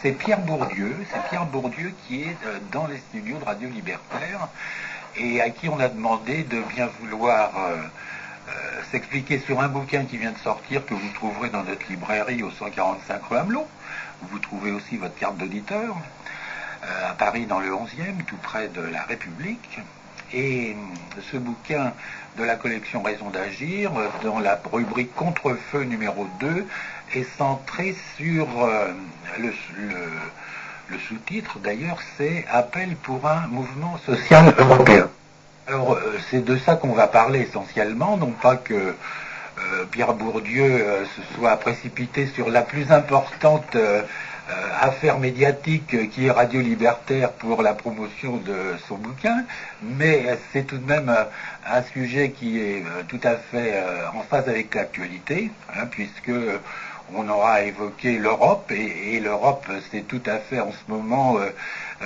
c'est Pierre Bourdieu. C'est Pierre Bourdieu qui est dans les studios de Radio Libertaire et à qui on a demandé de bien vouloir s'expliquer sur un bouquin qui vient de sortir que vous trouverez dans notre librairie au 145 rue Amelot, où vous trouvez aussi votre carte d'auditeur, à Paris dans le 11e, tout près de la République. Et ce bouquin de la collection Raison d'agir, dans la rubrique Contre-feu numéro 2, est centré sur le sous-titre, d'ailleurs, c'est Appel pour un mouvement social européen. Alors, c'est de ça qu'on va parler essentiellement, non pas que Pierre Bourdieu se soit précipité sur la plus importante affaire médiatique qui est Radio Libertaire pour la promotion de son bouquin, mais c'est tout de même un sujet qui est tout à fait en phase avec l'actualité, puisque on aura évoqué l'Europe, et l'Europe, c'est tout à fait en ce moment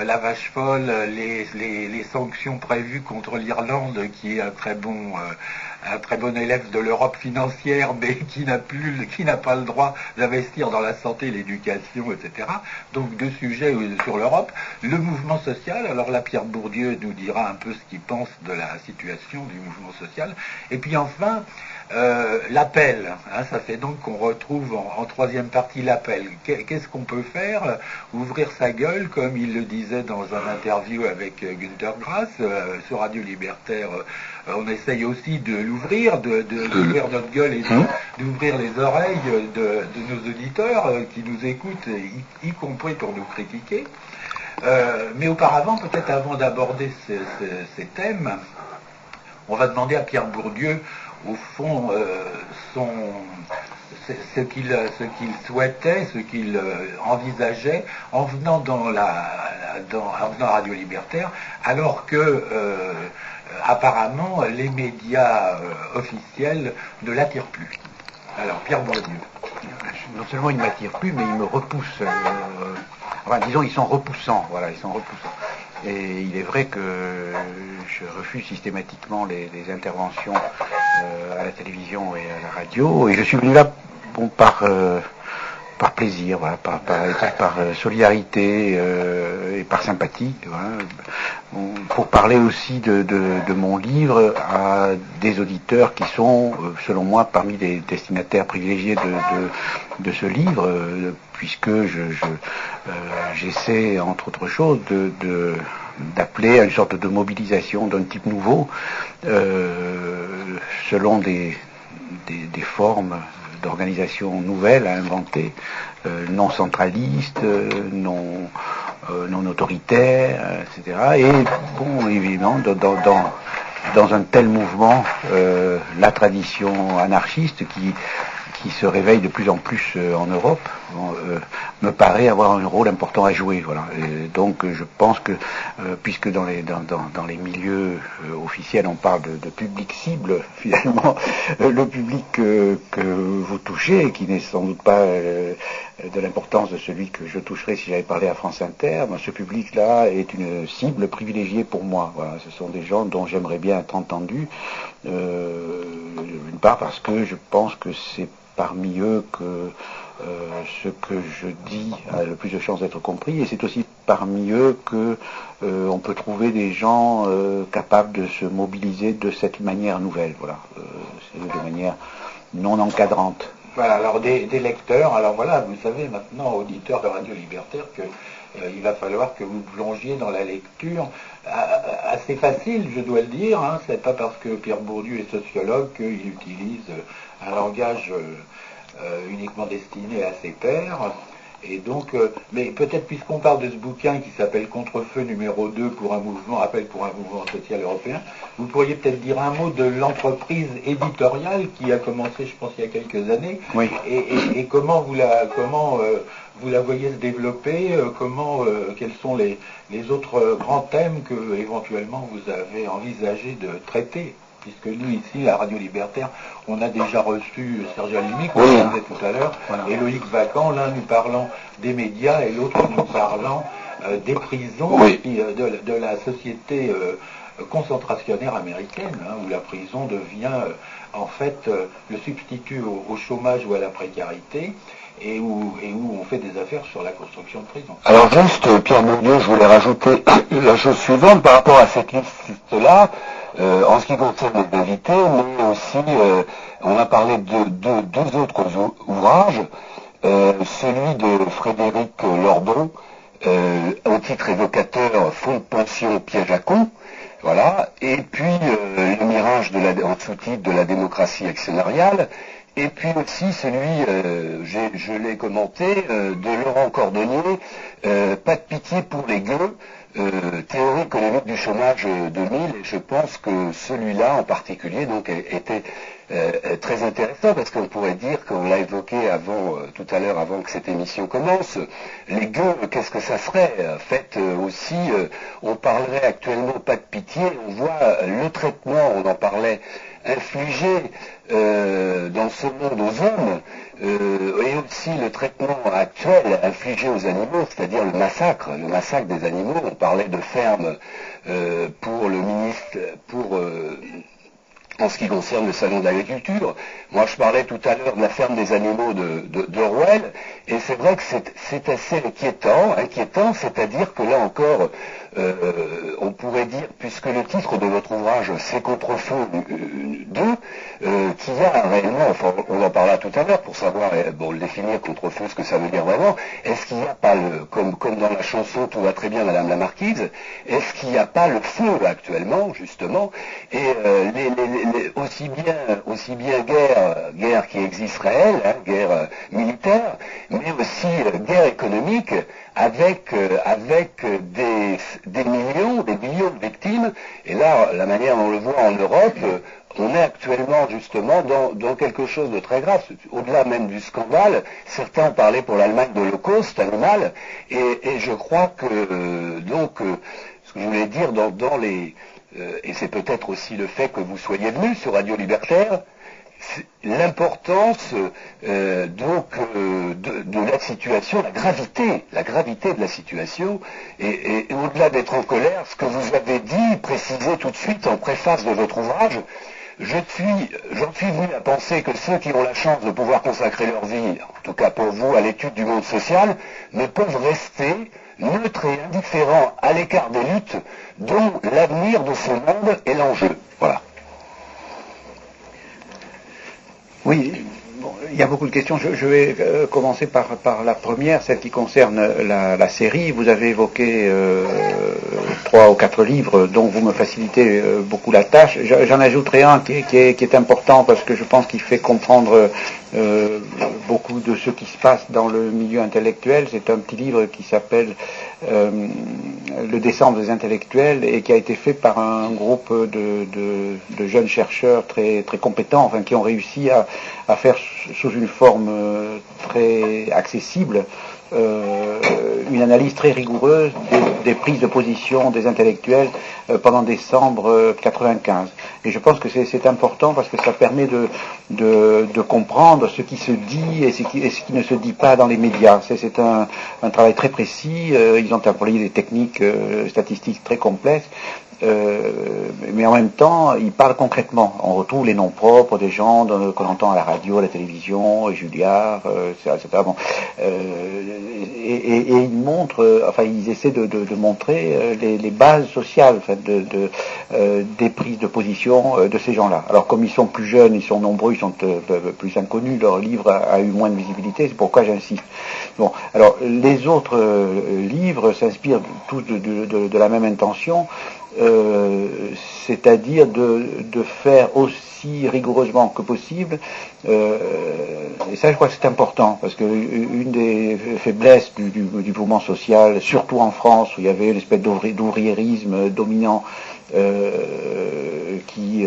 la vache folle, les sanctions prévues contre l'Irlande, qui est un très bon élève de l'Europe financière, mais qui n'a pas le droit d'investir dans la santé, l'éducation, etc. Donc deux sujets sur l'Europe. Le mouvement social, alors là Pierre Bourdieu nous dira un peu ce qu'il pense de la situation du mouvement social. Et puis enfin, l'appel, ça fait donc qu'on retrouve en troisième partie l'appel. Qu'est-ce qu'on peut faire? Ouvrir sa gueule, comme il le disait dans un interview avec Günter Grass sur Radio Libertaire. On essaye aussi de l'ouvrir, d'ouvrir notre gueule et d'ouvrir les oreilles de nos auditeurs qui nous écoutent, y compris pour nous critiquer. Mais auparavant, peut-être avant d'aborder ces thèmes, on va demander à Pierre Bourdieu, au fond, ce qu'il souhaitait, ce qu'il envisageait en venant à Radio Libertaire, alors que apparemment les médias officiels ne l'attirent plus. Alors Pierre Bourdieu. Non seulement il ne m'attire plus, mais il me repousse. Disons, ils sont repoussants. Voilà, ils sont repoussants. Et il est vrai que je refuse systématiquement les interventions à la télévision et à la radio. Et je suis venu là par plaisir, voilà, par solidarité et par sympathie, voilà, pour parler aussi de mon livre à des auditeurs qui sont, selon moi, parmi les destinataires privilégiés de ce livre, puisque j'essaie, entre autres choses, d'appeler à une sorte de mobilisation d'un type nouveau, selon des formes d'organisation nouvelle à inventer, non centraliste, non autoritaire, etc. Et bon, évidemment, dans un tel mouvement, la tradition anarchiste qui se réveille de plus en plus en Europe, me paraît avoir un rôle important à jouer. Voilà. Et donc je pense que, puisque dans les milieux officiels on parle de public cible, finalement, le public que vous touchez, qui n'est sans doute pas de l'importance de celui que je toucherais si j'avais parlé à France Inter, ce public-là est une cible privilégiée pour moi. Voilà. Ce sont des gens dont j'aimerais bien être entendu, d'une part parce que je pense que c'est parmi eux que ce que je dis a le plus de chances d'être compris, et c'est aussi parmi eux que on peut trouver des gens capables de se mobiliser de cette manière nouvelle, voilà, c'est de manière non encadrante. Voilà, alors des lecteurs, alors voilà, vous savez maintenant, auditeurs de Radio Libertaire, que il va falloir que vous plongiez dans la lecture, assez facile, je dois le dire, c'est pas parce que Pierre Bourdieu est sociologue qu'il utilise un langage uniquement destiné à ses pairs. Et donc, mais peut-être puisqu'on parle de ce bouquin qui s'appelle Contre-feu numéro 2 pour un mouvement, appel pour un mouvement social européen, vous pourriez peut-être dire un mot de l'entreprise éditoriale qui a commencé, je pense, il y a quelques années, oui. Et comment vous la voyez se développer, quels sont les autres grands thèmes que éventuellement vous avez envisagé de traiter, puisque nous ici, la Radio Libertaire, on a déjà reçu Serge Alimi, comme on disait tout à l'heure, et Loïc Vacan, l'un nous parlant des médias et l'autre nous parlant des prisons, de la société concentrationnaire américaine, où la prison devient en fait le substitut au chômage ou à la précarité. et où on fait des affaires sur la construction de prisons. Alors juste, Pierre Bourdieu, je voulais rajouter la chose suivante par rapport à cette liste-là, en ce qui concerne les invités, mais aussi, on a parlé de deux autres ouvrages, celui de Frédéric Lordon, au titre évocateur Fonds de pension piège à con, voilà, et puis le mirage en sous-titre de la démocratie actionnariale, et puis aussi celui, je l'ai commenté, de Laurent Cordonnier, Pas de pitié pour les gueux, théorie économique du chômage 2000, et je pense que celui-là en particulier donc était très intéressant, parce qu'on pourrait dire qu'on l'a évoqué avant, tout à l'heure, avant que cette émission commence, les gueux, qu'est-ce que ça serait? En fait, aussi, on parlerait actuellement pas de pitié, on voit le traitement, on en parlait, infligé dans ce monde aux hommes, et aussi le traitement actuel infligé aux animaux, c'est-à-dire le massacre des animaux. On parlait de ferme pour le ministre, en ce qui concerne le salon de l'agriculture. Moi, je parlais tout à l'heure de la ferme des animaux d'Orwell, et c'est vrai que c'est assez inquiétant, c'est-à-dire que là encore, on pourrait dire, puisque le titre de votre ouvrage, c'est Contre-feu 2, qu'il y a réellement, enfin, on en parlera tout à l'heure pour savoir, le définir Contre-feu, ce que ça veut dire vraiment, est-ce qu'il n'y a pas, comme dans la chanson Tout va très bien, Madame la Marquise, est-ce qu'il n'y a pas le feu actuellement, justement, et aussi bien guerre qui existe réelle, guerre militaire, mais aussi guerre économique avec des millions de victimes. Et là, la manière dont on le voit en Europe, on est actuellement justement dans quelque chose de très grave, au-delà même du scandale. Certains ont parlé pour l'Allemagne de l'Holocauste animal, et je crois que ce que je voulais dire dans les et c'est peut-être aussi le fait que vous soyez venu sur Radio Libertaire, l'importance de la situation, la gravité de la situation, et au-delà d'être en colère, ce que vous avez dit, précisé tout de suite en préface de votre ouvrage, j'en suis venu à penser que ceux qui ont la chance de pouvoir consacrer leur vie, en tout cas pour vous, à l'étude du monde social, ne peuvent rester neutres et indifférents à l'écart des luttes dont l'avenir de ce monde est l'enjeu. Voilà. Oui, bon, il y a beaucoup de questions. Je vais commencer par la première, celle qui concerne la série. Vous avez évoqué 3 ou 4 livres dont vous me facilitez beaucoup la tâche. J'en ajouterai un qui est important parce que je pense qu'il fait comprendre beaucoup de ce qui se passe dans le milieu intellectuel. C'est un petit livre qui s'appelle Le décembre des intellectuels et qui a été fait par un groupe de jeunes chercheurs très, très compétents, enfin, qui ont réussi à faire sous une forme très accessible une analyse très rigoureuse des prises de position des intellectuels pendant décembre 95. Et je pense que c'est important parce que ça permet de comprendre ce qui se dit et ce qui ne se dit pas dans les médias. C'est un travail très précis. Ils ont employé des techniques statistiques très complexes. Mais en même temps, ils parlent concrètement. On retrouve les noms propres des gens qu'on entend à la radio, à la télévision, Julliard, etc. Bon. Et ils montrent, enfin, ils essaient de montrer les bases sociales, enfin, des prises de position de ces gens-là. Alors, comme ils sont plus jeunes, ils sont nombreux, ils sont plus inconnus, leur livre a eu moins de visibilité, c'est pourquoi j'insiste. Bon, alors, les autres livres s'inspirent tous de la même intention. C'est-à-dire de faire aussi rigoureusement que possible, et ça je crois que c'est important, parce que une des faiblesses du mouvement social, surtout en France, où il y avait une espèce d'ouvriérisme dominant, qui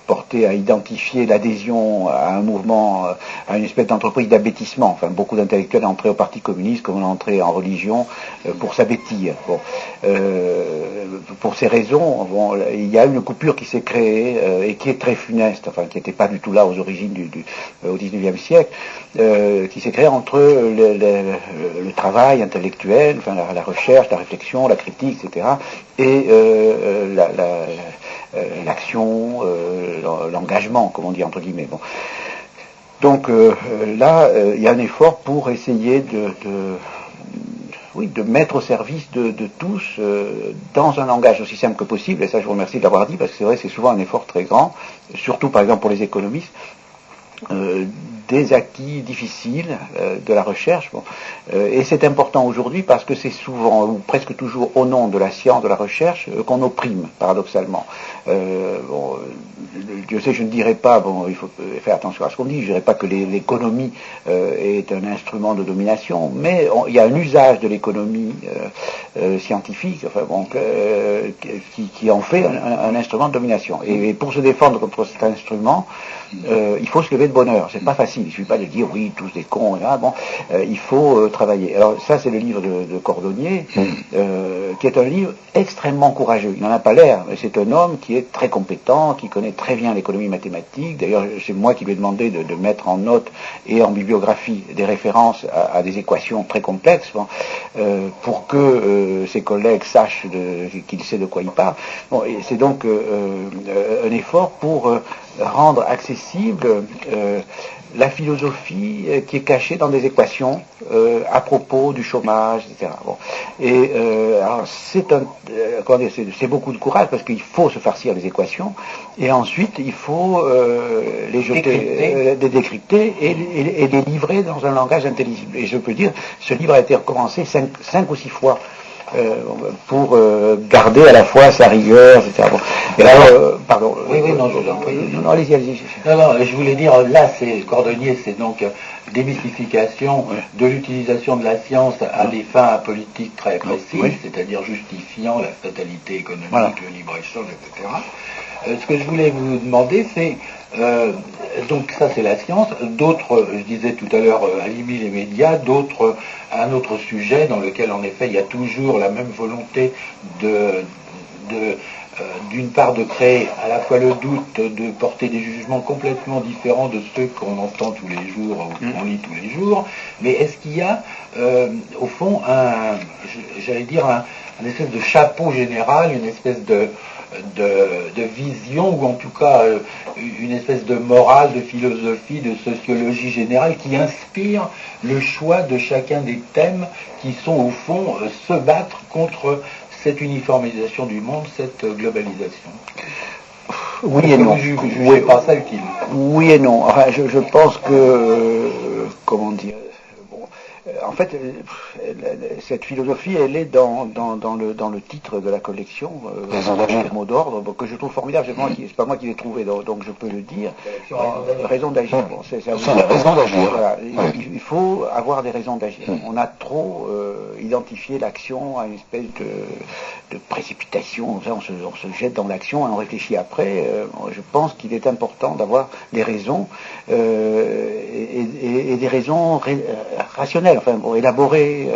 portait à identifier l'adhésion à un mouvement, à une espèce d'entreprise d'abêtissement. Enfin, beaucoup d'intellectuels entraient au Parti communiste comme on entrait en religion pour s'abêtir. Bon. Pour ces raisons, bon, il y a une coupure qui s'est créée et qui est très funeste, enfin qui n'était pas du tout là aux origines au XIXe siècle, qui s'est créée entre le travail intellectuel, enfin la recherche, la réflexion, la critique, etc., et l'action, l'engagement, comme on dit entre guillemets. Bon. Donc là, il y a un effort pour essayer de mettre au service de tous, dans un langage aussi simple que possible, et ça je vous remercie de l'avoir dit, parce que c'est vrai, c'est souvent un effort très grand, surtout par exemple pour les économistes, des acquis difficiles de la recherche. Bon. Et c'est important aujourd'hui parce que c'est souvent, ou presque toujours au nom de la science, de la recherche, qu'on opprime, paradoxalement. Bon, Dieu sait, je ne dirais pas, bon, il faut faire attention à ce qu'on dit, je ne dirais pas que l'économie est un instrument de domination, mais il y a un usage de l'économie scientifique, enfin, bon, qui en fait un instrument de domination. Et pour se défendre contre cet instrument, il faut se lever de bonne heure. C'est pas facile. Il ne suffit pas de dire oui, tous des cons. Là, bon, il faut travailler. Alors ça, c'est le livre de Cordonnier, qui est un livre extrêmement courageux. Il n'en a pas l'air, mais c'est un homme qui est très compétent, qui connaît très bien l'économie mathématique. D'ailleurs, c'est moi qui lui ai demandé de mettre en note et en bibliographie des références à des équations très complexes, bon, pour que ses collègues sachent qu'il sait de quoi il parle. Bon, et c'est donc un effort pour rendre accessible la philosophie qui est cachée dans des équations à propos du chômage, etc. Bon. Et alors c'est beaucoup de courage parce qu'il faut se farcir les équations et ensuite il faut les jeter, les décrypter et les livrer dans un langage intelligible. Et je peux dire, ce livre a été recommencé 5 ou 6 fois. Pour garder à la fois sa rigueur, etc. Bon. Et là, pardon. Oui, non, je vous en prie. Non, allez-y. Non, je voulais dire, là, c'est Cordonnier, c'est donc démystification de l'utilisation de la science à des fins politiques très précises, c'est-à-dire justifiant la fatalité économique, le libre-échange, etc. Ce que je voulais vous demander, c'est, donc ça c'est la science, d'autres, je disais tout à l'heure, Alimi les médias, d'autres, un autre sujet dans lequel en effet il y a toujours la même volonté d'une part de créer à la fois le doute, de porter des jugements complètement différents de ceux qu'on entend tous les jours ou qu'on lit tous les jours, mais est-ce qu'il y a au fond j'allais dire un espèce de chapeau général, une espèce de vision, ou en tout cas une espèce de morale, de philosophie, de sociologie générale qui inspire le choix de chacun des thèmes qui sont au fond se battre contre cette uniformisation du monde, cette globalisation. Oui et non. Vous jugez pas ça utile? Oui et non. Enfin, je pense que comment dire. En fait, cette philosophie, elle est dans le titre de la collection, mot d'ordre, que je trouve formidable. C'est pas moi qui l'ai trouvé, donc je peux le dire. Raison d'agir. Bon, c'est la raison d'agir. Voilà, il faut avoir des raisons d'agir. On a trop identifié l'action à une espèce de précipitation. On se jette dans l'action et on réfléchit après. Je pense qu'il est important d'avoir des raisons et des raisons rationnelles. Enfin, bon, élaborée,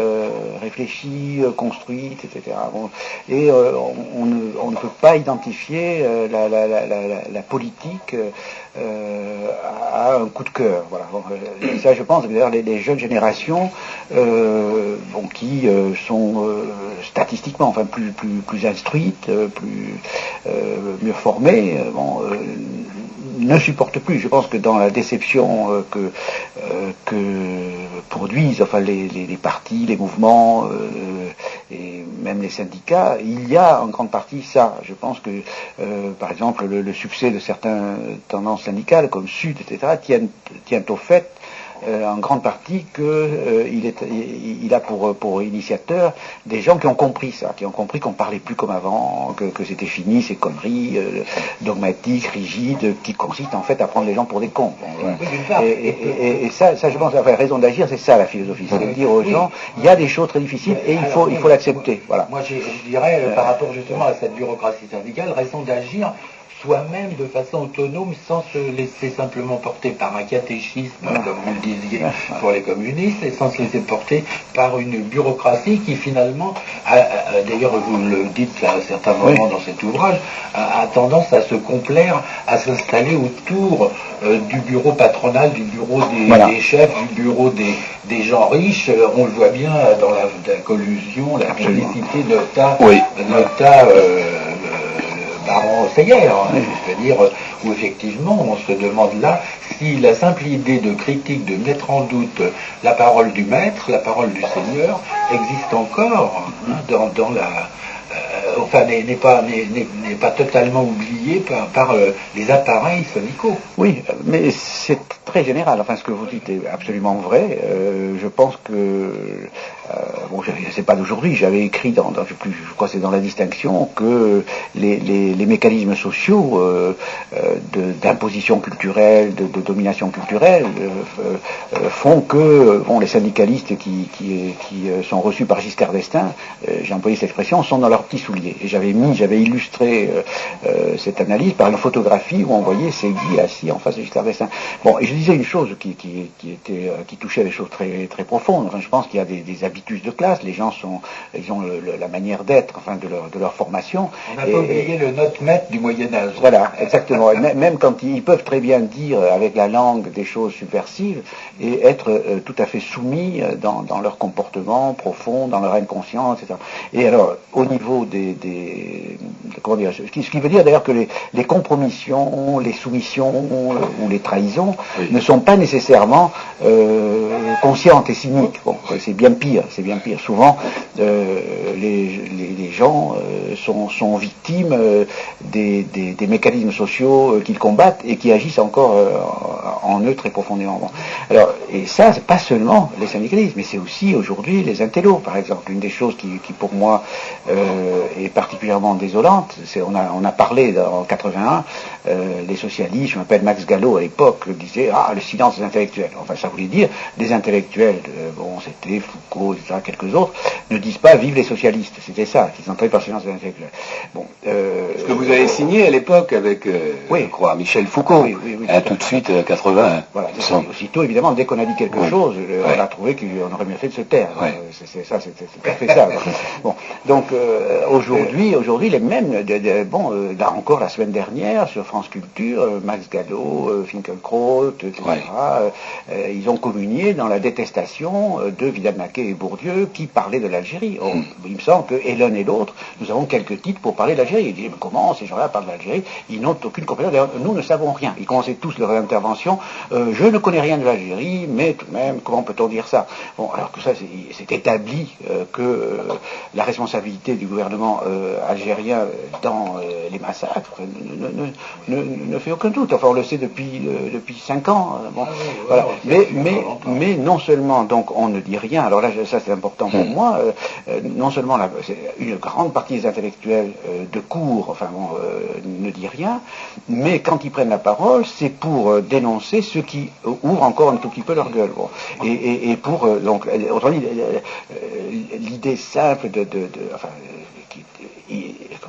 réfléchie, construite, etc. Bon, et on ne peut pas identifier la politique à un coup de cœur. Voilà. Bon, ça, je pense que d'ailleurs les jeunes générations, qui sont statistiquement, enfin plus instruites, mieux formées, ne supportent plus. Je pense que dans la déception que produisent les partis, les mouvements et même les syndicats, il y a en grande partie ça. Je pense que, par exemple, le succès de certaines tendances syndicales comme Sud, etc., tiennent au fait en grande partie qu'il a pour initiateur des gens qui ont compris ça, qui ont compris qu'on parlait plus comme avant, que c'était fini ces conneries dogmatiques, rigides, qui consistent en fait à prendre les gens pour des cons. Bon, et ça, je pense, raison d'agir, c'est ça la philosophie, c'est de dire aux gens, il y a des choses très difficiles et il faut l'accepter. Voilà. Moi, je dirais, par rapport justement à cette bureaucratie syndicale, raison d'agir soi-même de façon autonome, sans se laisser simplement porter par un catéchisme, comme vous le disiez pour les communistes, et sans se laisser porter par une bureaucratie qui finalement, d'ailleurs vous le dites à certains moments dans cet ouvrage, a tendance à se complaire, à s'installer autour du bureau patronal, du bureau des chefs, du bureau des gens riches. On le voit bien dans la collusion, la complicité Baron Seyer, c'est-à-dire où effectivement on se demande là si la simple idée de critique, de mettre en doute la parole du maître, la parole du Seigneur, existe encore dans la... enfin, n'est pas totalement oubliée par les appareils sonicaux. Oui, mais c'est très général. Enfin, ce que vous dites est absolument vrai. Je pense que, bon, c'est pas d'aujourd'hui. J'avais écrit je crois que c'est dans la distinction que les mécanismes sociaux d'imposition culturelle, de domination culturelle, font que, bon, les syndicalistes qui sont reçus par Giscard d'Estaing, j'ai employé cette expression, sont dans leurs petits souliers. Et j'avais illustré cette analyse par une photographie où on voyait Ségui assis en face de Giscard d'Estaing. Bon, et je disais une chose qui touchait à des choses très, très profondes. Enfin, je pense qu'il y a des habitudes de classe. Les gens ils ont la manière d'être, enfin, de leur formation. On n'a pas oublié le note-maître du Moyen-Âge. Voilà, exactement. Même quand ils peuvent très bien dire avec la langue des choses subversives et être tout à fait soumis dans leur comportement profond, dans leur inconscient, etc. Et alors, au niveau comment dire, ce qui veut dire d'ailleurs que les compromissions, les soumissions ou les trahisons ne sont pas nécessairement conscientes et cyniques. Bon, c'est bien pire. Souvent, les gens sont victimes des mécanismes sociaux qu'ils combattent et qui agissent encore en eux très profondément. Bon. Alors, et ça, c'est pas seulement les syndicalistes, mais c'est aussi aujourd'hui les intellos, par exemple. Une des choses qui pour moi est particulièrement désolante, on a parlé en 81, les socialistes, je m'appelle Max Gallo à l'époque, disaient le silence des intellectuels. Enfin, ça voulait dire des intellectuels, bon, c'était Foucault, etc., quelques autres, ne disent pas vive les socialistes. C'était ça, qu'ils entraient par le silence des intellectuels. Bon, ce que vous avez signé à l'époque avec, je crois, Michel Foucault, tout de suite 81. Voilà, aussitôt, évidemment, dès qu'on a dit quelque chose, on a trouvé qu'on aurait mieux fait de se taire. C'est tout à fait ça. Bon, donc aujourd'hui, les mêmes, là encore la semaine dernière, sur France Culture, Max Gallo, Finkielkraut, etc., ils ont communié dans la détestation de Vidal Naquet et Bourdieu qui parlaient de l'Algérie. Il me semble que et l'un et l'autre, nous avons quelques titres pour parler de l'Algérie. Ils disent, mais comment ces gens-là parlent de l'Algérie? Ils n'ont aucune compétence. D'ailleurs, nous ne savons rien. Ils commençaient tous leur intervention. Je ne connais rien de l'Algérie, mais tout de même, comment peut-on dire ça? Bon, alors que ça, c'est établi que la responsabilité du gouvernement algérien dans les massacres ne fait aucun doute. Enfin, on le sait depuis 5 ans. Bon, voilà. Mais non seulement, donc, on ne dit rien. Alors là, ça c'est important pour moi. Non seulement une grande partie des intellectuels de cour, ne dit rien, mais quand ils prennent la parole, c'est pour dénoncer ceux qui ouvrent encore un tout petit peu leur gueule. Bon. Et pour donc, autrement dit, l'idée simple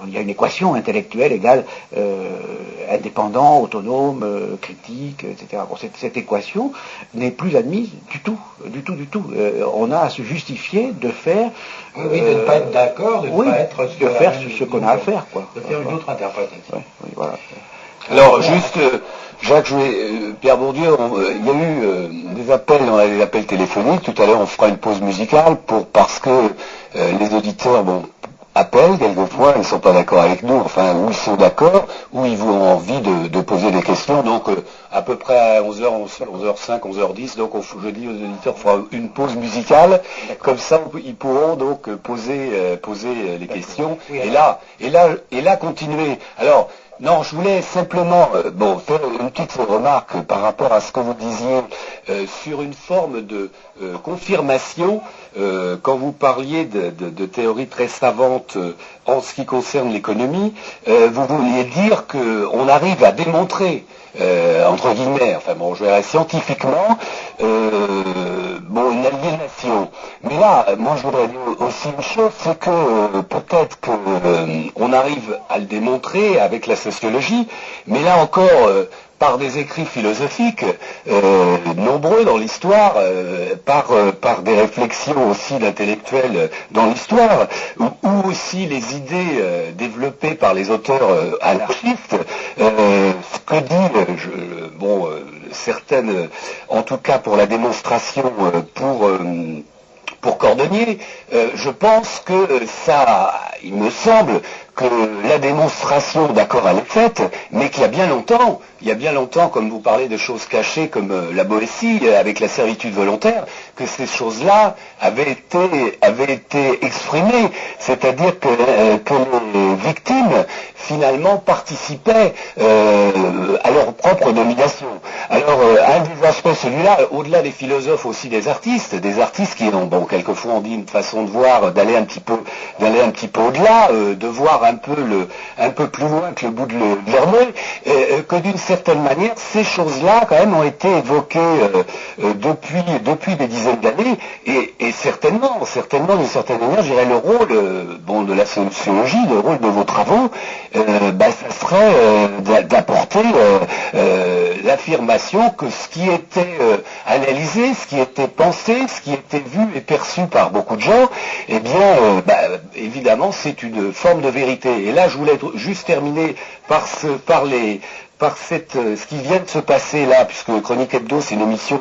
il y a une équation intellectuelle égale indépendant, autonome, critique, etc. Bon, cette équation n'est plus admise du tout. On a à se justifier de faire... de ne pas être d'accord, de faire ce qu'on a à faire, quoi. De faire une autre interprétation. Voilà. Alors, juste, Jacques, Pierre Bourdieu, il y a eu des appels, on a des appels téléphoniques. Tout à l'heure, on fera une pause musicale parce que les auditeurs, appellent quelquefois, ils ne sont pas d'accord avec nous, enfin, ou ils sont d'accord, ou ils ont envie de poser des questions. Donc, à peu près à 11h, 11h05, 11h10, donc je dis aux auditeurs, on fera une pause musicale. Comme ça, ils pourront donc poser les questions. Et là, continuer. Alors, non, je voulais simplement faire une petite remarque par rapport à ce que vous disiez sur une forme de confirmation quand vous parliez de théories très savantes en ce qui concerne l'économie. Vous vouliez dire qu'on arrive à démontrer entre guillemets, je verrai scientifiquement, une aliénation. Mais là, moi je voudrais dire aussi une chose, c'est que peut-être qu'on arrive à le démontrer avec la sociologie, mais là encore, par des écrits philosophiques nombreux dans l'histoire, par des réflexions aussi d'intellectuels dans l'histoire, ou aussi les idées développées par les auteurs anarchistes, ce que dit, certaines, en tout cas pour la démonstration, pour Cordonnier, je pense que il me semble que la démonstration, d'accord, elle est faite, mais qu'il y a bien longtemps, comme vous parlez de choses cachées comme la Boétie, avec la servitude volontaire, que ces choses-là avaient été exprimées, c'est-à-dire que les victimes, finalement, participaient à leur propre domination. Alors, un des aspects, celui-là, au-delà des philosophes, aussi des artistes qui ont, bon, quelquefois on dit une façon de voir, d'aller un petit peu au-delà, de voir un peu plus loin que le bout de leur nez, que d'une certaine manière, ces choses-là, quand même, ont été évoquées depuis des dizaines d'années, et certainement, d'une certaine manière, je dirais le rôle, de la sociologie, le rôle de vos travaux, ça serait d'apporter l'affirmation que ce qui était analysé, ce qui était pensé, ce qui était vu et perçu par beaucoup de gens, eh bien, évidemment, c'est une forme de vérité. Et là, je voulais juste terminer par ce qui vient de se passer là, puisque Chronique Hebdo, c'est une émission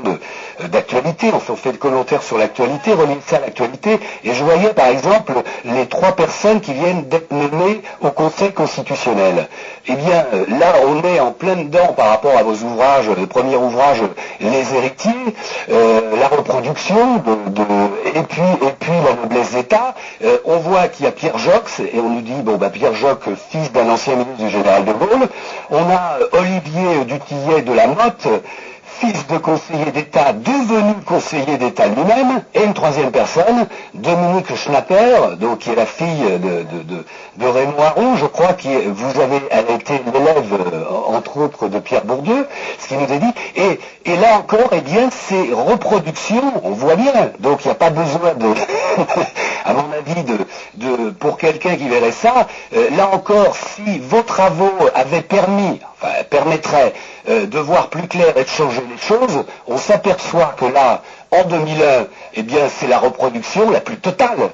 d'actualité, on fait le commentaire sur l'actualité, relier ça à l'actualité, et je voyais par exemple les 3 personnes qui viennent d'être nommées au Conseil constitutionnel. Eh bien, là, on est en plein dedans par rapport à vos ouvrages, le premier ouvrage, Les héritiers, la reproduction, et puis la noblesse d'État. On voit qu'il y a Pierre Joxe, et on nous dit, Pierre Joxe, fils d'un ancien ministre du général de Gaulle. On a Olivier Dutillet de la Motte, fils de conseiller d'État, devenu conseiller d'État lui-même, et une 3e personne, Dominique Schnapper, donc qui est la fille de Raymond Aron, je crois elle a été l'élève, entre autres, de Pierre Bourdieu, ce qui nous est dit, et là encore, eh bien, ces reproductions, on voit bien, donc il n'y a pas besoin à mon avis, pour quelqu'un qui verrait ça, là encore, si vos travaux permettraient de voir plus clair et de changer les choses, on s'aperçoit que là, en 2001, eh bien, c'est la reproduction la plus totale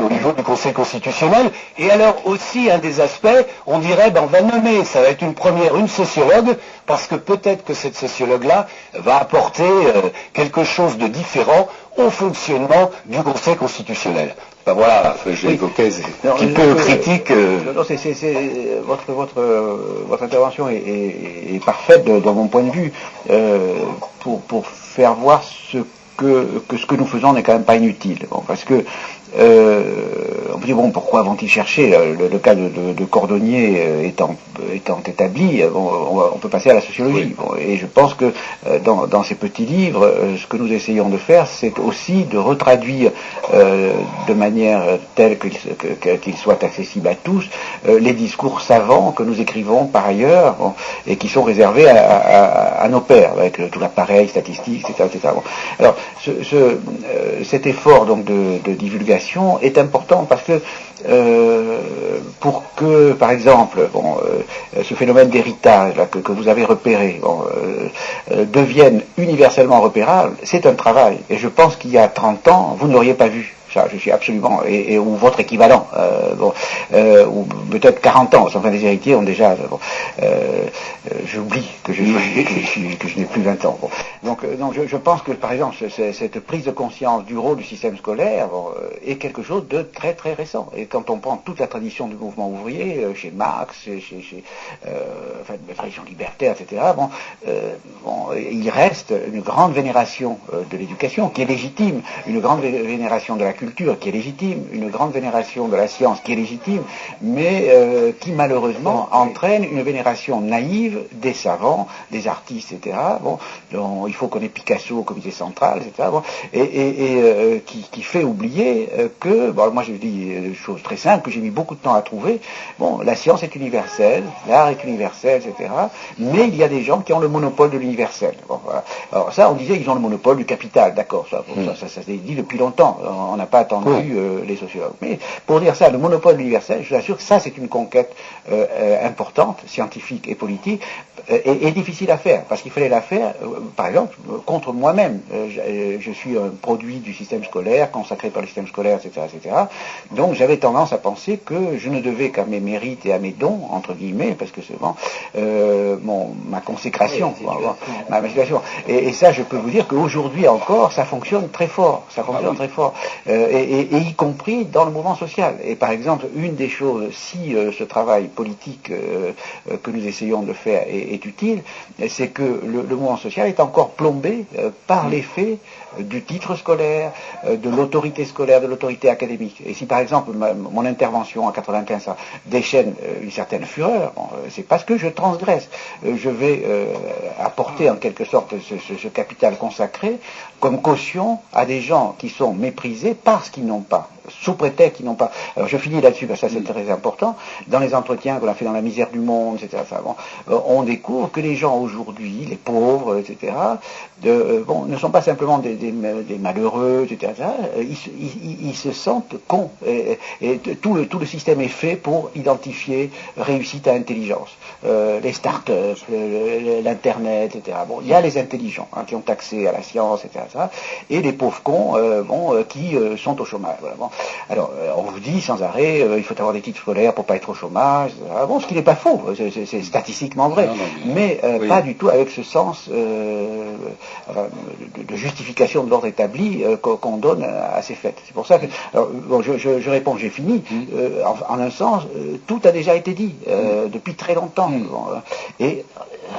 au niveau du Conseil constitutionnel. Et alors aussi, un des aspects, on dirait, on va nommer, ça va être une première, une sociologue, parce que peut-être que cette sociologue-là va apporter quelque chose de différent au fonctionnement du Conseil constitutionnel. Voilà, j'ai évoqué un petit peu critique. Votre intervention est parfaite dans mon point de vue pour faire voir ce que nous faisons n'est quand même pas inutile. Parce que on peut dire, pourquoi vont-ils chercher le cas de Cordonnier étant établi, on peut passer à la sociologie. Et je pense que dans ces petits livres, ce que nous essayons de faire, c'est aussi de retraduire de manière telle qu'ils soient accessibles à tous les discours savants que nous écrivons par ailleurs et qui sont réservés à nos pairs, avec tout l'appareil statistique, etc. Alors, cet effort donc de divulgation est important parce que pour que, par exemple, ce phénomène d'héritage que vous avez repéré devienne universellement repérable, c'est un travail. Et je pense qu'il y a 30 ans, vous ne l'auriez pas vu. Ça, je suis absolument, ou votre équivalent, ou peut-être 40 ans, enfin les héritiers ont déjà, j'oublie que je n'ai plus 20 ans. Donc je pense que, par exemple, cette prise de conscience du rôle du système scolaire est quelque chose de très très récent. Et quand on prend toute la tradition du mouvement ouvrier, chez Marx, la tradition libertaire, etc., il reste une grande vénération de l'éducation qui est légitime, une grande vénération de la culture qui est légitime, une grande vénération de la science qui est légitime, mais qui malheureusement entraîne une vénération naïve des savants, des artistes, etc. Il faut qu'on ait Picasso au comité central, etc. Qui fait oublier que, moi je dis des choses très simples que j'ai mis beaucoup de temps à trouver. La science est universelle, l'art est universel, etc. Mais il y a des gens qui ont le monopole de l'universel. Voilà. Alors ça, on disait qu'ils ont le monopole du capital, d'accord, ça s'est dit depuis longtemps. On n'a pas attendu les sociologues. Mais pour dire ça, le monopole universel, je vous assure que ça c'est une conquête importante, scientifique et politique, est difficile à faire, parce qu'il fallait la faire, par exemple, contre moi-même. Je suis un produit du système scolaire, consacré par le système scolaire, etc., etc. Donc j'avais tendance à penser que je ne devais qu'à mes mérites et à mes dons, entre guillemets, parce que c'est ma consécration, ma situation. Et ça, je peux vous dire qu'aujourd'hui encore, ça fonctionne très fort, très fort, et y compris dans le mouvement social. Et par exemple, une des choses, si ce travail politique que nous essayons de faire est utile, c'est que le mouvement social est encore plombé par l'effet du titre scolaire, de l'autorité scolaire, de l'autorité académique. Et si par exemple mon intervention en 95 ça déchaîne une certaine fureur, c'est parce que je transgresse. Je vais apporter en quelque sorte ce capital consacré comme caution à des gens qui sont méprisés parce qu'ils n'ont pas, sous prétexte qu'ils n'ont pas. Alors je finis là-dessus parce que ça c'est très important. Dans les entretiens qu'on a fait dans La misère du monde, etc., on découvre que les gens aujourd'hui, les pauvres, etc., ne sont pas simplement des malheureux, etc., ils se sentent cons. Et tout le système est fait pour identifier réussite à intelligence. Les start-up, l'Internet, etc. Bon, il y a les intelligents qui ont accès à la science, etc., et les pauvres cons qui sont au chômage. Voilà, bon. Alors, on vous dit sans arrêt, il faut avoir des titres scolaires pour pas être au chômage, etc. Bon, ce qui n'est pas faux, c'est statistiquement vrai, mais pas du tout avec ce sens de justification de l'ordre établi qu'on donne à ces faits. C'est pour ça que, alors, bon, je réponds, j'ai fini. En un sens, tout a déjà été dit depuis très longtemps, et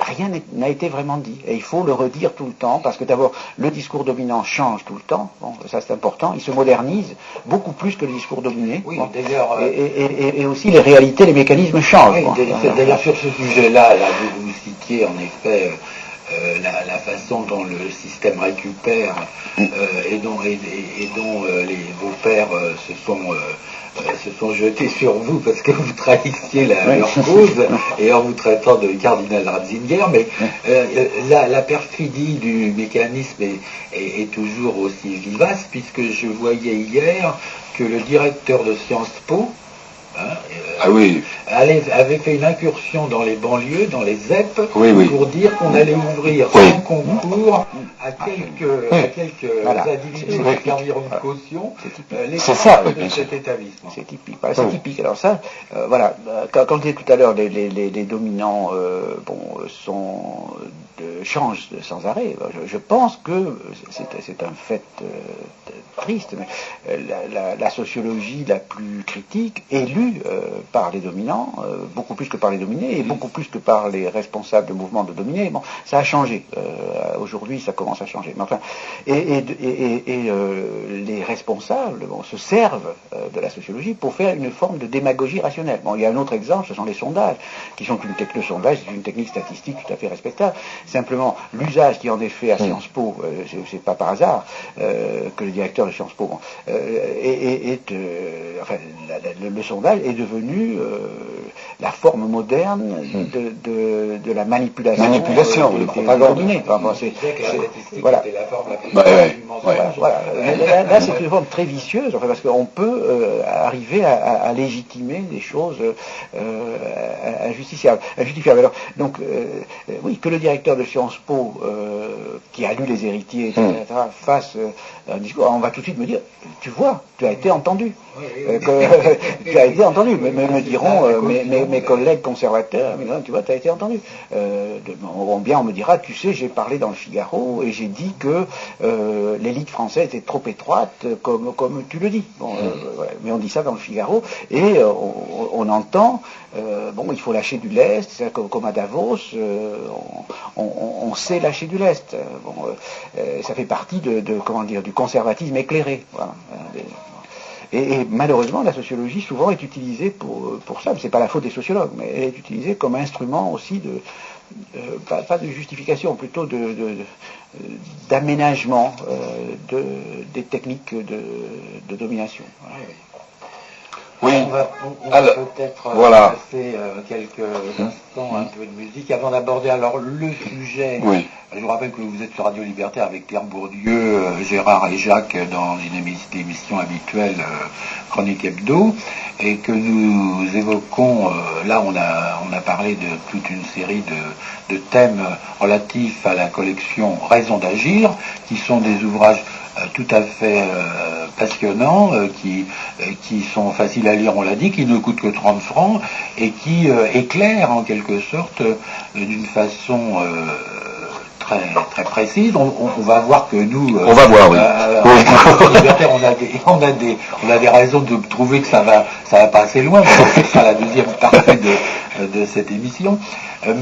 rien n'a été vraiment dit. Et il faut le redire tout le temps, parce que d'abord, le discours dominant change tout le temps, bon, ça c'est important, il se modernise beaucoup plus que le discours dominé. Oui, bon, d'ailleurs, et aussi les réalités, les mécanismes changent. Oui, bon. D'ailleurs, sur ce sujet-là, vous citiez en effet la façon dont le système récupère et dont vos pères se sont jetés sur vous parce que vous trahissiez leur cause et en vous traitant de cardinal Ratzinger, mais la perfidie du mécanisme est toujours aussi vivace, puisque je voyais hier que le directeur de Sciences Po avait fait une incursion dans les banlieues, dans les ZEP, pour dire qu'on allait ouvrir sans concours à quelques individus qui serviront de caution les portes de cet établissement. C'est typique. C'est typique. Alors ça, voilà, quand je disais tout à l'heure, les dominants changent sans arrêt. Je pense que c'est un fait triste, mais la sociologie la plus critique est lue par les dominants, beaucoup plus que par les dominés, et beaucoup plus que par les responsables de mouvements de dominés. Bon, ça a changé. Aujourd'hui, ça commence à changer. Mais enfin, les responsables se servent de la sociologie pour faire une forme de démagogie rationnelle. Bon, il y a un autre exemple, ce sont les sondages, qui sont le sondage, c'est une technique statistique tout à fait respectable. Simplement, l'usage qui en est fait à Sciences Po, c'est pas par hasard que le directeur de Sciences Po, le sondage est devenu la forme moderne de la manipulation de propagande. Voilà. La forme la plus Là, c'est une forme très vicieuse, parce qu'on peut arriver à légitimer des choses injustifiables. Alors, donc, oui, que le directeur de Sciences Po, qui a lu Les Héritiers, etc., fasse un discours, on va tout de suite me dire, tu vois, tu as été entendu. Tu as été entendu. Me diront mes collègues conservateurs, tu vois, tu as été entendu. On me dira, tu sais, j'ai parlé dans le Figaro et j'ai dit que l'élite française était trop étroite, comme tu le dis. Mais on dit ça dans le Figaro et on entend, il faut lâcher du lest, c'est comme à Davos, on sait lâcher du lest. Ça fait partie du conservatisme éclairé. Voilà. Et malheureusement, la sociologie souvent est utilisée pour ça. C'est pas la faute des sociologues, mais elle est utilisée comme instrument aussi pas de justification, plutôt d'aménagement des techniques de domination. Voilà. Oui. On va peut-être voilà. passer quelques instants un peu de musique avant d'aborder alors le sujet. Oui. Je vous rappelle que vous êtes sur Radio Libertaire avec Pierre Bourdieu, Gérard et Jacques dans une émission habituelle Chronique Hebdo, et que nous évoquons, là on a parlé de toute une série de thèmes relatifs à la collection Raison d'agir, qui sont des ouvrages tout à fait passionnants, qui sont faciles à lire, on l'a dit, qui ne coûtent que 30 francs, et qui éclairent en quelque sorte d'une façon très, très précise. On va voir que nous, on va voir, oui. On a des raisons de trouver que ça va pas assez loin. Ce sera la deuxième partie de cette émission.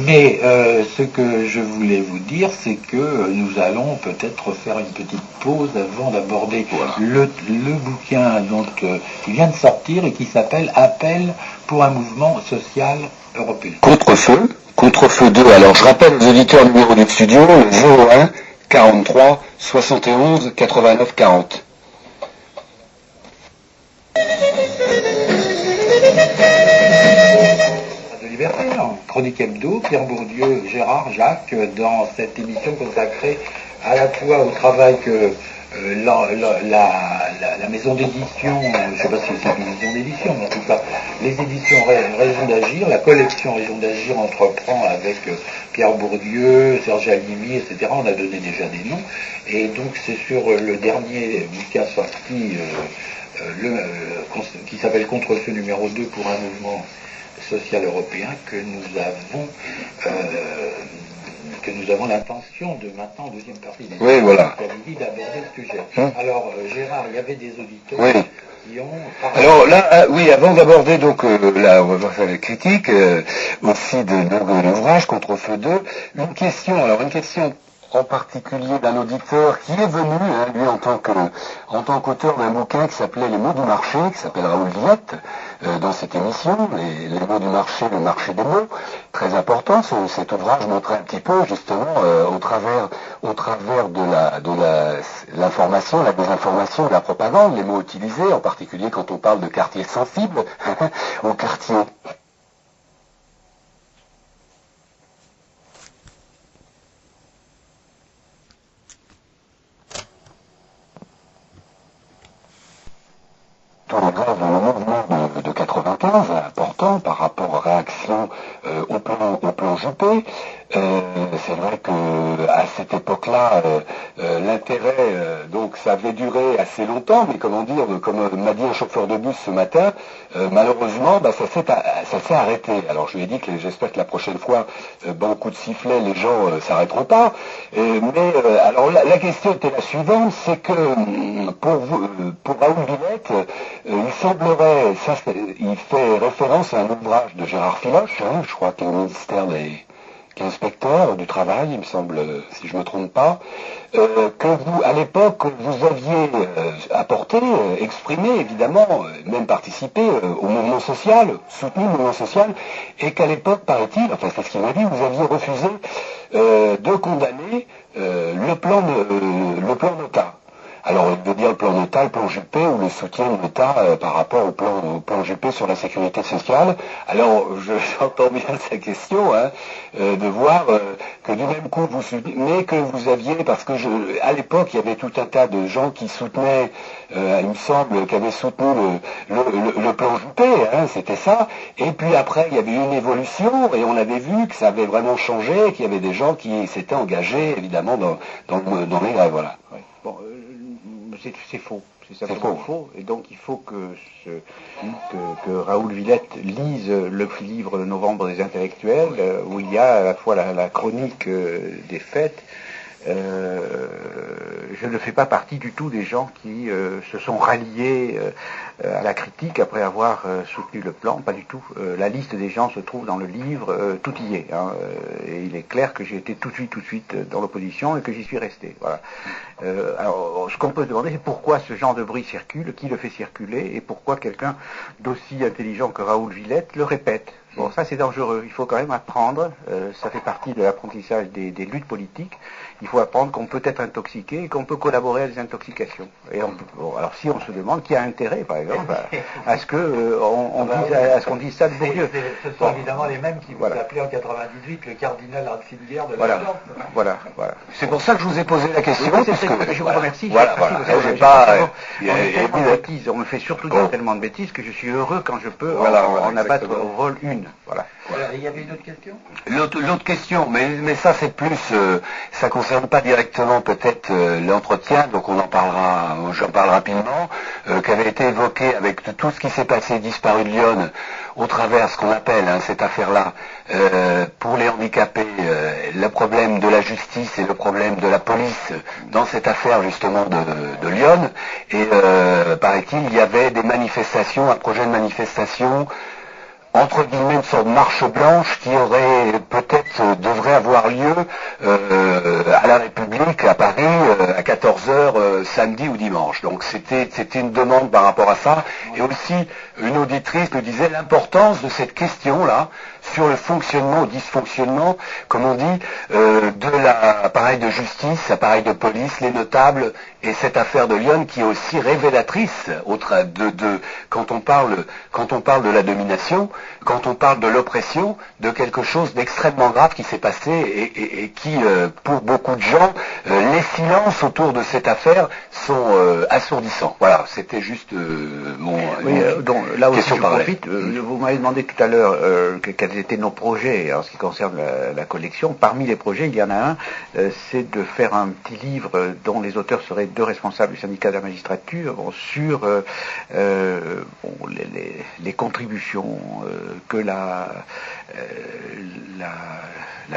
Mais ce que je voulais vous dire, c'est que nous allons peut-être faire une petite pause avant d'aborder le bouquin qui vient de sortir et qui s'appelle Appel pour un mouvement social européen. Contre-feu 2. Alors je rappelle aux auditeurs le numéro du studio, le 01 43 71 89 40. De Libertaire, Chronique Hebdo, Pierre Bourdieu, Gérard, Jacques, dans cette émission consacrée à la fois au travail que la maison d'édition, je ne sais pas si c'est une maison d'édition, mais en tout cas, les éditions Raison d'Agir, la collection Raison d'Agir entreprend avec Pierre Bourdieu, Serge Alimi, etc. On a donné déjà des noms. Et donc c'est sur le dernier bouquin sorti, qui s'appelle Contre-feu numéro 2 pour un mouvement social européen que nous avons l'intention de maintenant, en deuxième partie des d'aborder le sujet. Alors, Gérard, il y avait des auditeurs qui ont... Alors là, oui, avant d'aborder donc là, on va voir ça la critique aussi de l'ouvrage Contre-feu 2, une question en particulier d'un auditeur qui est venu, lui, en tant qu'auteur d'un bouquin qui s'appelait Les mots du marché, qui s'appelle Raoul Villette, dans cette émission, les mots du marché, le marché des mots, très important. Cet ouvrage montrait un petit peu, justement, au travers de l'information, la désinformation, la propagande, les mots utilisés, en particulier quand on parle de quartiers sensibles, au quartier. Dans le mouvement de 95, important par rapport aux réactions au plan Juppé. C'est vrai que à cette époque-là, l'intérêt, donc ça avait duré assez longtemps, mais comment dire, comme m'a dit un chauffeur de bus ce matin, malheureusement, ça s'est arrêté. Alors je lui ai dit que j'espère que la prochaine fois, bon coup de sifflet, les gens s'arrêteront pas. Alors la question était la suivante, c'est que pour Raoul Villette, il semblerait, il fait référence à un ouvrage de Gérard Filoche, je crois qu'il est au ministère qui est inspecteur du travail, il me semble, si je ne me trompe pas, que vous, à l'époque, vous aviez apporté, exprimé, évidemment, même participé au mouvement social, soutenu le mouvement social, et qu'à l'époque, paraît-il, enfin c'est ce qu'il m'a dit, vous aviez refusé de condamner le plan Nota. Alors, il veut dire le plan Nota, le plan Juppé, ou le soutien de l'État par rapport au plan Juppé sur la sécurité sociale. Alors, j'entends bien sa question, de voir que du même coup, vous soutenez, mais que vous aviez, parce que à l'époque, il y avait tout un tas de gens qui soutenaient, il me semble, qui avaient soutenu le plan Juppé, c'était ça. Et puis après, il y avait eu une évolution, et on avait vu que ça avait vraiment changé, qu'il y avait des gens qui s'étaient engagés, évidemment, dans les grèves, voilà. Oui. Bon, c'est faux, c'est simplement faux. Et donc il faut que Raoul Villette lise le livre Novembre des intellectuels, où il y a à la fois la chronique des faits. Je ne fais pas partie du tout des gens qui se sont ralliés à la critique après avoir soutenu le plan, pas du tout. La liste des gens se trouve dans le livre, tout y est. Et il est clair que j'ai été tout de suite dans l'opposition et que j'y suis resté. Voilà. Alors, ce qu'on peut se demander, c'est pourquoi ce genre de bruit circule, qui le fait circuler, et pourquoi quelqu'un d'aussi intelligent que Raoul Villette le répète. Bon, ça c'est dangereux, il faut quand même apprendre, ça fait partie de l'apprentissage des luttes politiques, il faut apprendre qu'on peut être intoxiqué et qu'on peut collaborer à des intoxications. Et bon, alors si on se demande qui a intérêt, par exemple, à ce qu'on dise ça de Bourdieu. Ce sont évidemment les mêmes qui vous appelaient en 98 le cardinal Ratzinger de la Chambre. Voilà. C'est pour ça que je vous ai posé la question. Je vous remercie. On me fait surtout dire tellement de bêtises que je suis heureux quand je peux en abattre au vol une. Voilà. Il y avait une autre question ? L'autre question, mais ça c'est plus, ça concerne pas directement peut-être l'entretien, donc j'en parle rapidement, qu'avait été évoqué avec tout ce qui s'est passé disparu de Lyon, au travers ce qu'on appelle cette affaire-là, pour les handicapés, le problème de la justice et le problème de la police dans cette affaire justement de Lyon, et paraît-il, il y avait des manifestations, un projet de manifestation, entre guillemets, une sorte de marche blanche qui devrait avoir lieu à la République, à Paris, à 14h, samedi ou dimanche. Donc c'était une demande par rapport à ça. Et aussi, une auditrice nous disait l'importance de cette question-là sur le fonctionnement ou dysfonctionnement, comme on dit, de l'appareil de justice, appareil de police, les notables, et cette affaire de Lyon qui est aussi révélatrice quand on parle de la domination, quand on parle de l'oppression, de quelque chose d'extrêmement grave qui s'est passé et qui, pour beaucoup de gens, les silences autour de cette affaire sont assourdissants. Voilà, c'était juste donc là aussi je profite. Vous m'avez demandé tout à l'heure quels étaient nos projets en ce qui concerne la collection. Parmi les projets, il y en a un, c'est de faire un petit livre dont les auteurs seraient deux responsables du syndicat de la magistrature sur les contributions que la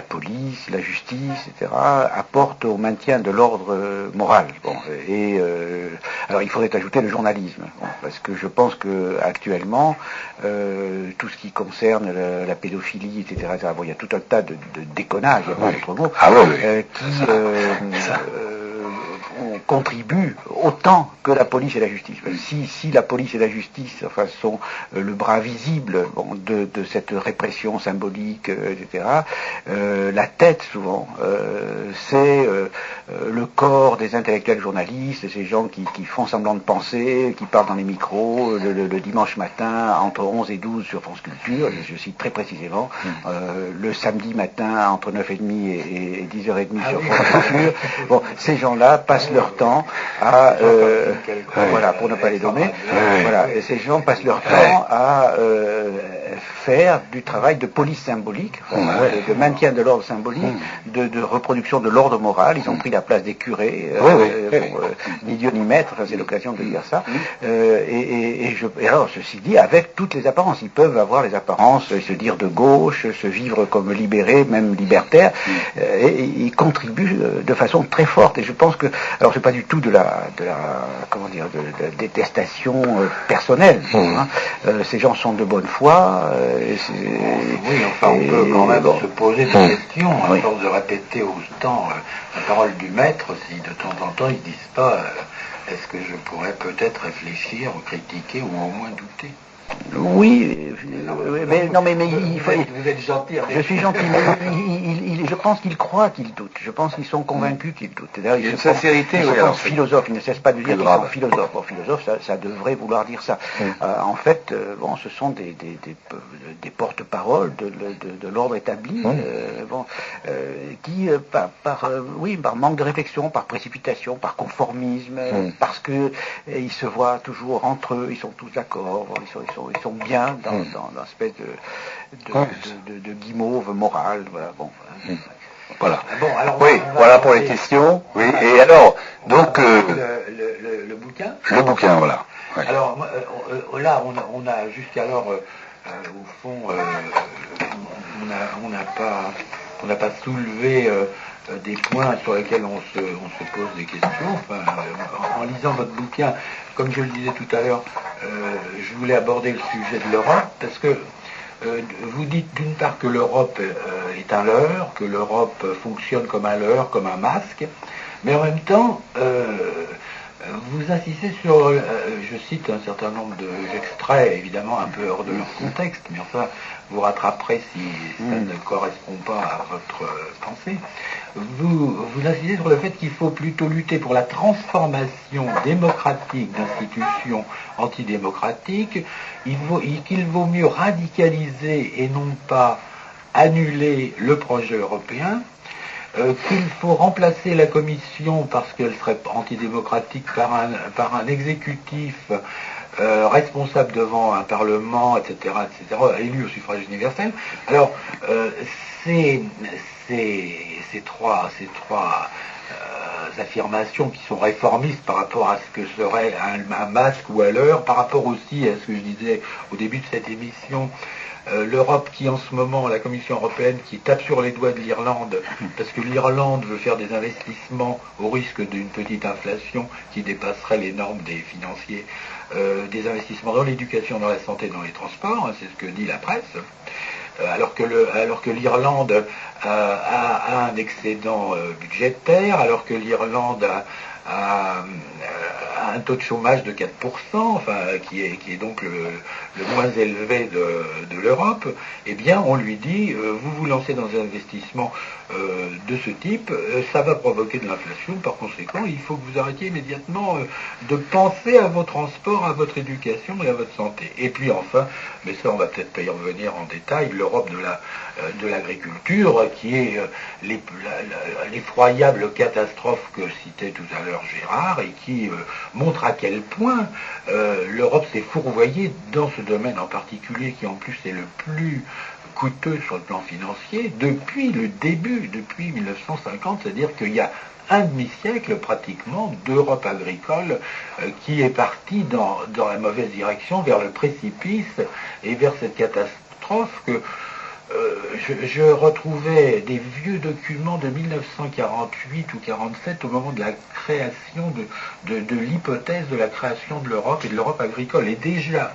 police, la justice, etc., apportent au maintien de l'ordre moral. Alors il faudrait ajouter le journalisme, parce que je pense que actuellement tout ce qui concerne la pédophilie, etc., il y a tout un tas de déconnages, il n'y a pas d'autre mot, contribuent autant que la police et la justice. Si la police et la justice sont le bras visible de cette répression symbolique, etc., la tête souvent, c'est le corps des intellectuels journalistes, ces gens qui font semblant de penser, qui parlent dans les micros le dimanche matin entre 11 et 12 sur France Culture, je cite très précisément, le samedi matin entre 9h30 et 10h30 sur France Culture. Bon, ces gens-là passent leur temps à pour ne pas les nommer, et ces gens passent leur temps à faire du travail de police symbolique, de maintien de l'ordre symbolique, de reproduction de l'ordre moral. Ils ont pris la place des curés, ni Dieu ni maître, c'est l'occasion de dire ça. Et alors, ceci dit, avec toutes les apparences, ils peuvent avoir les apparences, se dire de gauche, se vivre comme libérés, même libertaires, et ils contribuent de façon très forte. Et je pense que, alors c'est pas du tout de la détestation personnelle. Ces gens sont de bonne foi. On peut quand même se poser des questions à force de répéter autant la parole du maître, si de temps en temps ils disent pas est-ce que je pourrais peut-être réfléchir ou critiquer ou au moins douter. Oui, mais il faut. Vous êtes gentil. Je suis gentil, mais je pense qu'ils croient qu'ils doutent. Je pense qu'ils sont convaincus qu'ils doutent. Il y a une sincérité. Ils sont philosophes. Ils ne cessent pas de dire qu'ils sont philosophes. Bon, philosophe, ça devrait vouloir dire ça. En fait, ce sont des porte-paroles de l'ordre établi, qui par manque de réflexion, par précipitation, par conformisme, parce que ils se voient toujours entre eux, ils sont tous d'accord, ils sont bien dans l'espèce de guimauve morale. Voilà. Bon, alors voilà pour les questions. Oui. Et alors, donc le bouquin. Le bouquin, voilà. Ouais. Alors là, on a jusqu'alors, au fond, on n'a pas soulevé des points sur lesquels on se pose des questions. En lisant votre bouquin, comme je le disais tout à l'heure, je voulais aborder le sujet de l'Europe, parce que vous dites d'une part que l'Europe est un leurre, que l'Europe fonctionne comme un leurre, comme un masque. Mais en même temps, vous insistez sur, je cite un certain nombre d'extraits, évidemment un peu hors de leur contexte, mais enfin, vous rattraperez si ça ne correspond pas à votre pensée. Vous insistez sur le fait qu'il faut plutôt lutter pour la transformation démocratique d'institutions antidémocratiques, qu'il vaut mieux radicaliser et non pas annuler le projet européen, qu'il faut remplacer la Commission parce qu'elle serait antidémocratique par un exécutif responsable devant un Parlement, etc., élu au suffrage universel. Alors, ces trois affirmations qui sont réformistes par rapport à ce que serait un masque ou à l'heure, par rapport aussi à ce que je disais au début de cette émission, l'Europe qui en ce moment, la Commission européenne qui tape sur les doigts de l'Irlande, parce que l'Irlande veut faire des investissements au risque d'une petite inflation qui dépasserait les normes des financiers, des investissements dans l'éducation, dans la santé, dans les transports, hein, c'est ce que dit la presse, alors que l'Irlande a un excédent budgétaire, alors que l'Irlande a un taux de chômage de 4%, enfin, qui est donc le moins élevé de l'Europe, eh bien on lui dit, vous vous lancez dans un investissement de ce type, ça va provoquer de l'inflation, par conséquent il faut que vous arrêtiez immédiatement de penser à vos transports, à votre éducation et à votre santé. Et puis enfin, mais ça on va peut-être pas y revenir en détail, l'Europe de l'agriculture, qui est l'effroyable catastrophe que citait tout à l'heure Gérard, et qui montre à quel point l'Europe s'est fourvoyée dans ce domaine en particulier, qui en plus est le plus coûteux sur le plan financier, depuis le début, depuis 1950, c'est-à-dire qu'il y a un demi-siècle pratiquement d'Europe agricole qui est partie dans la mauvaise direction, vers le précipice et vers cette catastrophe que je retrouvais des vieux documents de 1948 ou 47 au moment de la création de l'hypothèse de la création de l'Europe et de l'Europe agricole. Et déjà,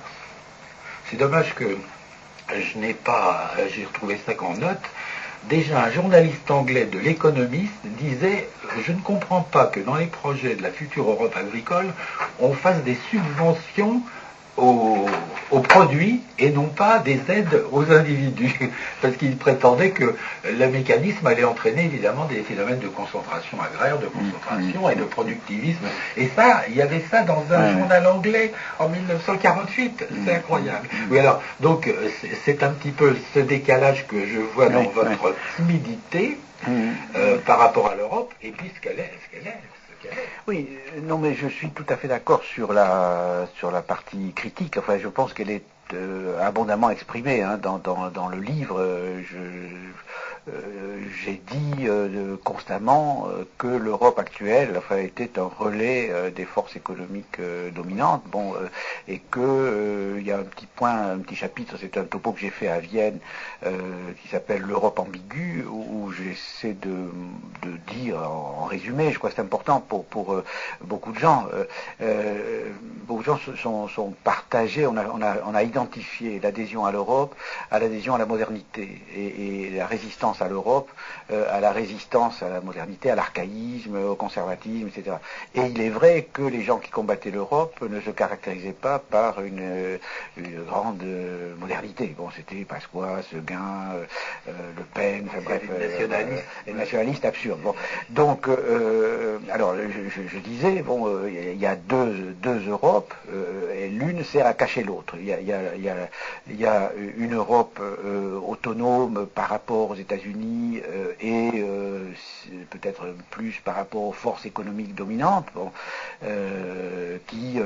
c'est dommage que j'ai retrouvé ça qu'en note, déjà un journaliste anglais de l'Économiste disait « Je ne comprends pas que dans les projets de la future Europe agricole, on fasse des subventions aux produits et non pas des aides aux individus », parce qu'il prétendait que le mécanisme allait entraîner évidemment des phénomènes de concentration agraire, de concentration et de productivisme. Et ça, il y avait ça dans un journal anglais en 1948, c'est incroyable. Oui, alors, donc c'est un petit peu ce décalage que je vois dans votre timidité par rapport à l'Europe, et puis ce qu'elle est. Oui, non, mais je suis tout à fait d'accord sur la partie critique. Enfin, je pense qu'elle est abondamment exprimée hein, dans le livre. J'ai dit constamment que l'Europe actuelle était un relais des forces économiques dominantes, et que il y a un petit chapitre, c'est un topo que j'ai fait à Vienne qui s'appelle l'Europe ambiguë, où j'essaie de dire en résumé, je crois que c'est important pour beaucoup de gens. Beaucoup de gens sont partagés. On a identifié l'adhésion à l'Europe à l'adhésion à la modernité et la résistance à l'Europe, à la résistance à la modernité, à l'archaïsme, au conservatisme, etc. Et il est vrai que les gens qui combattaient l'Europe ne se caractérisaient pas par une grande modernité. Bon, c'était Pasqua, Seguin, Le Pen, bref, les nationalistes absurdes. Bon, donc, alors, je disais, il y a deux Europes, et l'une sert à cacher l'autre. Il y a une Europe autonome par rapport aux États-Unis et peut-être plus par rapport aux forces économiques dominantes, qui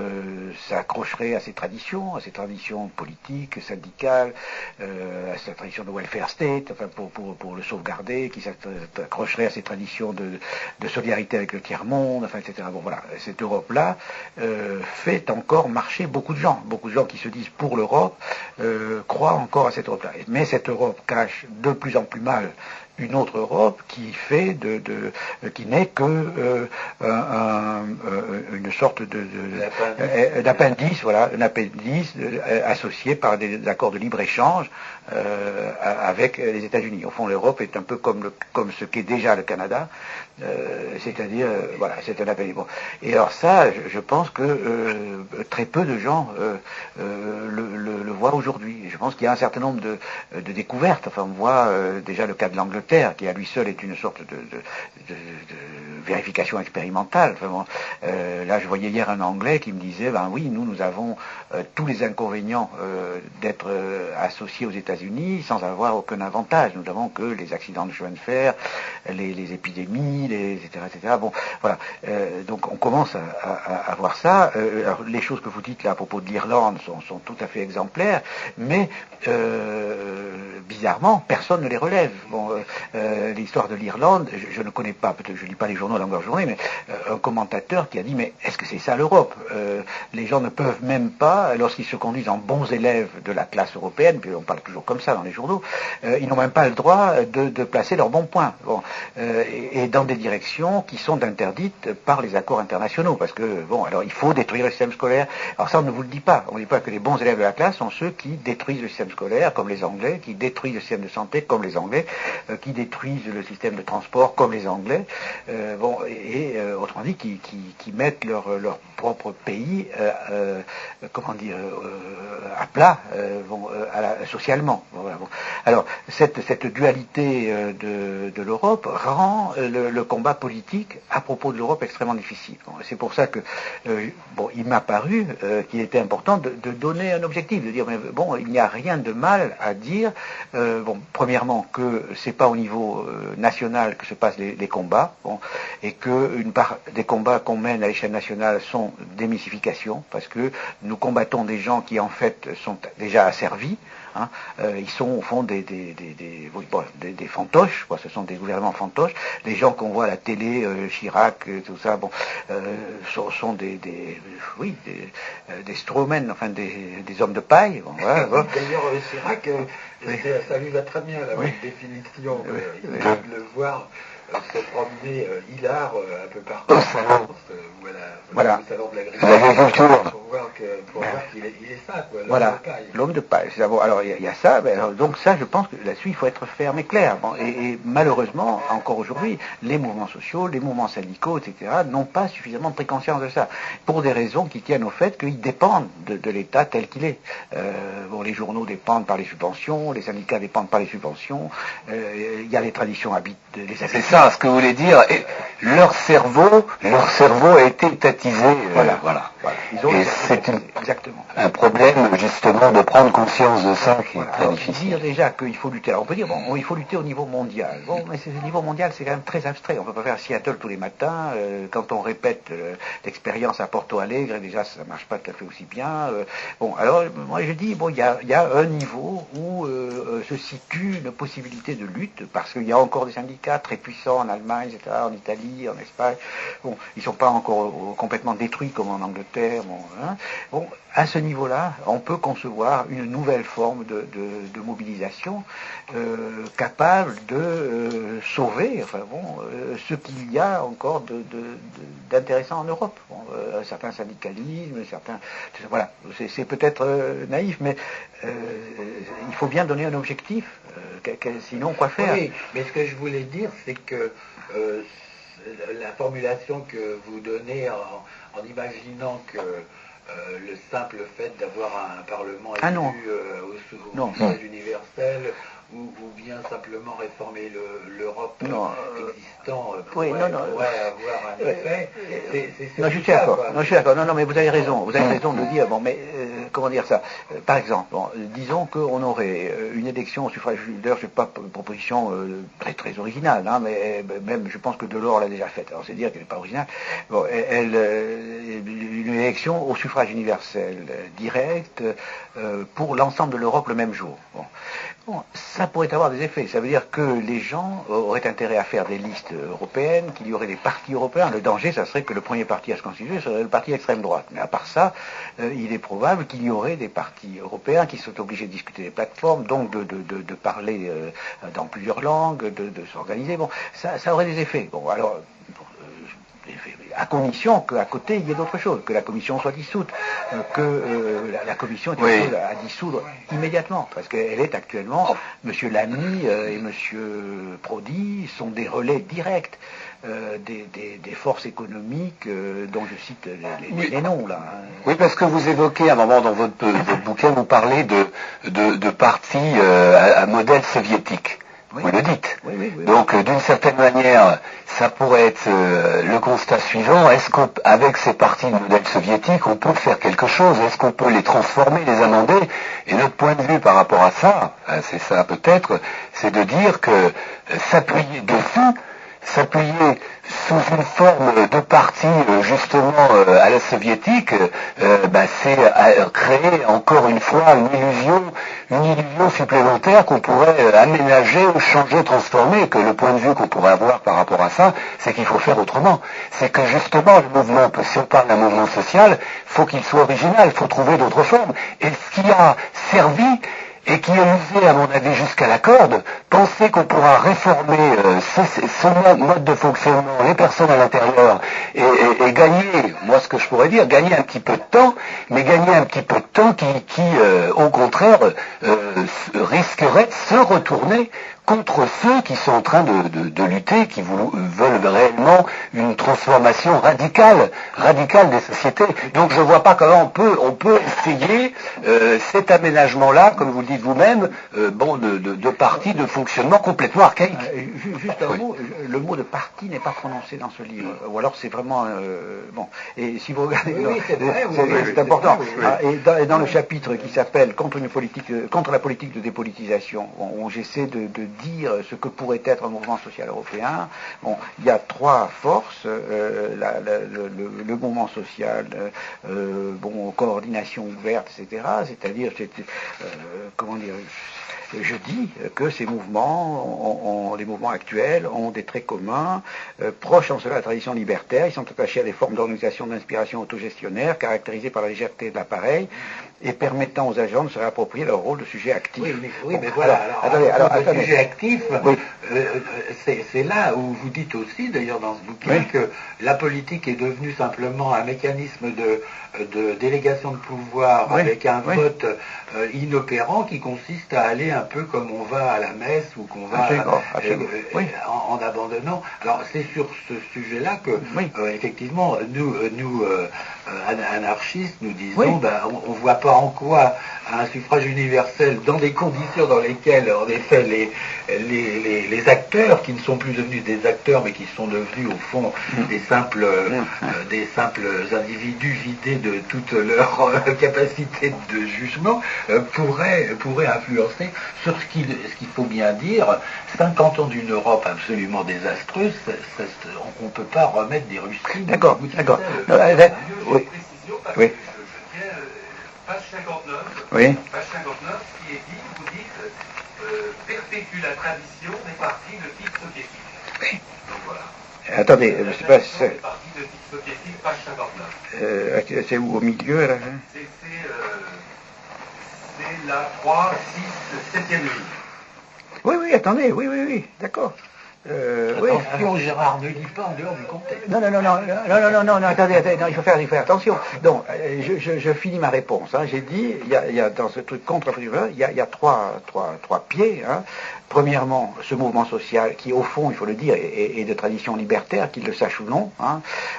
s'accrocherait à ses traditions politiques, syndicales, à sa tradition de welfare state, enfin pour le sauvegarder, qui s'accrocherait à ses traditions de solidarité avec le tiers-monde, enfin, etc. Bon, voilà, cette Europe-là fait encore marcher beaucoup de gens qui se disent pour l'Europe, croient encore à cette Europe-là. Mais cette Europe cache de plus en plus mal une autre Europe qui qui n'est que une sorte d'appendice, voilà, un appendice associé par des accords de libre-échange avec les États-Unis. Au fond, l'Europe est un peu comme ce qu'est déjà le Canada, c'est-à-dire, voilà, c'est un appendice. Bon. Et alors ça, je pense que très peu de gens le voient aujourd'hui. Je pense qu'il y a un certain nombre de découvertes. Enfin, on voit déjà le cas de l'Angleterre, qui à lui seul est une sorte de vérification expérimentale. Enfin, bon, là, je voyais hier un Anglais qui me disait, ben oui, nous avons tous les inconvénients d'être associés aux États-Unis sans avoir aucun avantage. Nous n'avons que les accidents de chemin de fer, les épidémies, etc., etc. Bon, voilà. Donc on commence à voir ça. Alors, les choses que vous dites là à propos de l'Irlande sont tout à fait exemplaires, mais bizarrement, personne ne les relève. Bon, l'histoire de l'Irlande, je ne connais pas, peut-être je ne lis pas les journaux à longueur de journée, mais un commentateur qui a dit, mais est-ce que c'est ça l'Europe? Les gens ne peuvent même pas, lorsqu'ils se conduisent en bons élèves de la classe européenne, puis on parle toujours comme ça dans les journaux, ils n'ont même pas le droit de placer leurs bons points. Bon, et dans des directions qui sont interdites par les accords internationaux, parce que, bon, alors il faut détruire le système scolaire. Alors ça, on ne vous le dit pas. On ne dit pas que les bons élèves de la classe sont ceux qui détruisent le système scolaire, comme les Anglais, qui détruisent le système de santé, comme les Anglais, qui détruisent le système de transport, comme les Anglais, autrement dit, qui mettent leur propre pays, comment dire, à plat, socialement. Bon, voilà, bon. Alors, cette dualité de l'Europe rend le combat politique à propos de l'Europe extrêmement difficile. Bon, c'est pour ça que, il m'a paru qu'il était important de donner un objectif, de dire, mais, bon, il n'y a rien de mal à dire, premièrement, que c'est pas au niveau national que se passent les combats, bon, et que une part des combats qu'on mène à l'échelle nationale sont des mystifications, parce que nous combattons des gens qui en fait sont déjà asservis. Hein, ils sont au fond des fantoches, quoi, ce sont des gouvernements fantoches. Les gens qu'on voit à la télé, Chirac, tout ça, bon, sont des strawmen, enfin des hommes de paille. Bon, voilà, bon. D'ailleurs, Chirac, ça lui va très bien la définition. Il de le voir se promener hilar un peu partout en France, voilà. Au salon de l'agriculture, pour voir qu'il est ça, quoi, l'homme de paille. L'homme de paille. Bon, alors il y a ça, donc ça, je pense que là-dessus, il faut être ferme et clair. Bon, et malheureusement, encore aujourd'hui, les mouvements sociaux, les mouvements syndicaux, etc., n'ont pas suffisamment pris conscience de ça, pour des raisons qui tiennent au fait qu'ils dépendent de l'État tel qu'il est. Les journaux dépendent par les subventions, les syndicats dépendent par les subventions, il y a les traditions c'est ça, ce que vous voulez dire. Et leur cerveau a été étatisé. Voilà. Et c'est exactement un problème, justement, de prendre conscience de ça qui est très difficile. Dire déjà qu'il faut lutter. Alors on peut dire, il faut lutter au niveau mondial. Bon, mais au niveau mondial, c'est quand même très abstrait. On ne peut pas faire Seattle tous les matins. Quand on répète l'expérience à Porto Alegre, déjà, ça ne marche pas tout à fait aussi bien. Alors, moi, je dis, il y a un niveau où se situe une possibilité de lutte, parce qu'il y a encore des syndicats très puissants en Allemagne, etc., en Italie, en Espagne. Bon, ils ne sont pas encore complètement détruits comme en Angleterre. À ce niveau-là, on peut concevoir une nouvelle forme de mobilisation capable de sauver ce qu'il y a encore d'intéressant en Europe. Un certain syndicalisme, voilà, c'est peut-être naïf, mais il faut bien donner un objectif, sinon quoi faire? Oui, mais ce que je voulais dire, c'est que la formulation que vous donnez en imaginant que le simple fait d'avoir un Parlement élu au suffrage universel ou bien simplement réformer l'Europe existant pourrait avoir un effet. Je suis d'accord. Non, mais vous avez raison. Vous avez raison de dire, comment dire ça? Par exemple, disons qu'on aurait une élection au suffrage, d'ailleurs, c'est pas une proposition très très originale, hein, mais même je pense que Delors l'a déjà faite. Alors c'est dire qu'elle n'est pas originale. Une élection au suffrage universel direct pour l'ensemble de l'Europe le même jour. Bon, ça pourrait avoir des effets. Ça veut dire que les gens auraient intérêt à faire des listes européennes, qu'il y aurait des partis européens. Le danger, ça serait que le premier parti à se constituer serait le parti extrême droite. Mais à part ça, il est probable qu'il y aurait des partis européens qui sont obligés de discuter des plateformes, donc de parler dans plusieurs langues, de s'organiser. Bon, ça aurait des effets. Bon, alors, à condition qu'à côté il y ait d'autres choses, que la commission soit dissoute, que la commission est à dissoudre immédiatement, parce qu'elle est actuellement, M. Lamy et M. Prodi sont des relais directs des forces économiques dont je cite les noms là. Oui, parce que vous évoquez à un moment dans votre bouquin, vous parlez de partis à modèle soviétique. Oui. Vous le dites. Oui. Donc, d'une certaine manière, ça pourrait être le constat suivant. Est-ce qu'avec ces partis de modèle soviétique, on peut faire quelque chose? Est-ce qu'on peut les transformer, les amender? Et notre point de vue par rapport à ça, c'est ça peut-être, c'est de dire que s'appuyer dessus, s'appuyer sous une forme de parti justement à la soviétique, c'est créer encore une fois une illusion supplémentaire qu'on pourrait aménager, changer, transformer, que le point de vue qu'on pourrait avoir par rapport à ça, c'est qu'il faut faire autrement. C'est que justement le mouvement, si on parle d'un mouvement social, faut qu'il soit original, il faut trouver d'autres formes. Et ce qui a servi et qui est usé, à mon avis, jusqu'à la corde, penser qu'on pourra réformer ce mode de fonctionnement, les personnes à l'intérieur, et gagner, moi ce que je pourrais dire, gagner un petit peu de temps, mais gagner un petit peu de temps qui au contraire, risquerait de se retourner contre ceux qui sont en train de lutter, qui veulent réellement une transformation radicale des sociétés. Donc je ne vois pas comment on peut essayer cet aménagement-là, comme vous le dites vous-même, de parti, de fonctionnement complètement archaïque. Juste un mot, le mot de parti n'est pas prononcé dans ce livre, ou alors c'est vraiment bon. Et si vous regardez, c'est important. Et dans le chapitre qui s'appelle contre la politique de dépolitisation, où j'essaie de dire ce que pourrait être un mouvement social européen. Bon, il y a trois forces, le mouvement social, coordination ouverte, etc. C'est-à-dire, comment dire, je dis que ces mouvements, les mouvements actuels, ont des traits communs, proches en cela de la tradition libertaire. Ils sont attachés à des formes d'organisation d'inspiration autogestionnaire, caractérisées par la légèreté de l'appareil, et permettant aux agents de se réapproprier leur rôle de sujet actif. Mais voilà. Le sujet actif, c'est là où vous dites aussi, d'ailleurs dans ce bouquin, que la politique est devenue simplement un mécanisme de délégation de pouvoir avec un vote inopérant qui consiste à aller un peu comme on va à la messe ou qu'on va en abandonnant. Alors c'est sur ce sujet-là que effectivement nous anarchistes nous disons on voit pas en quoi un suffrage universel dans des conditions dans lesquelles en effet les acteurs qui ne sont plus devenus des acteurs mais qui sont devenus au fond des simples individus vidés de toute leur capacité de jugement pourraient influencer sur ce qu'il faut bien dire. 50 ans d'une Europe absolument désastreuse, on ne peut pas remettre des Russes. D'accord. Oui. Page 59, page 59, qui est dit, vous dites, perpétue la tradition des partis de type soviétique. Oui. Donc voilà. Attendez, je ne sais pas si c'est... Des partis de type soviétique, page 59. C'est où, au milieu, là? C'est la 3, 6, 7e ligne. Oui, attendez, oui, d'accord. Attention, Gérard, ne lis pas en dehors du contexte. Non, attendez, il faut faire attention. Donc, je finis ma réponse. J'ai dit, il y a dans ce truc contre il y a trois pieds. Premièrement, ce mouvement social qui, au fond, il faut le dire, est de tradition libertaire, qu'il le sache ou non.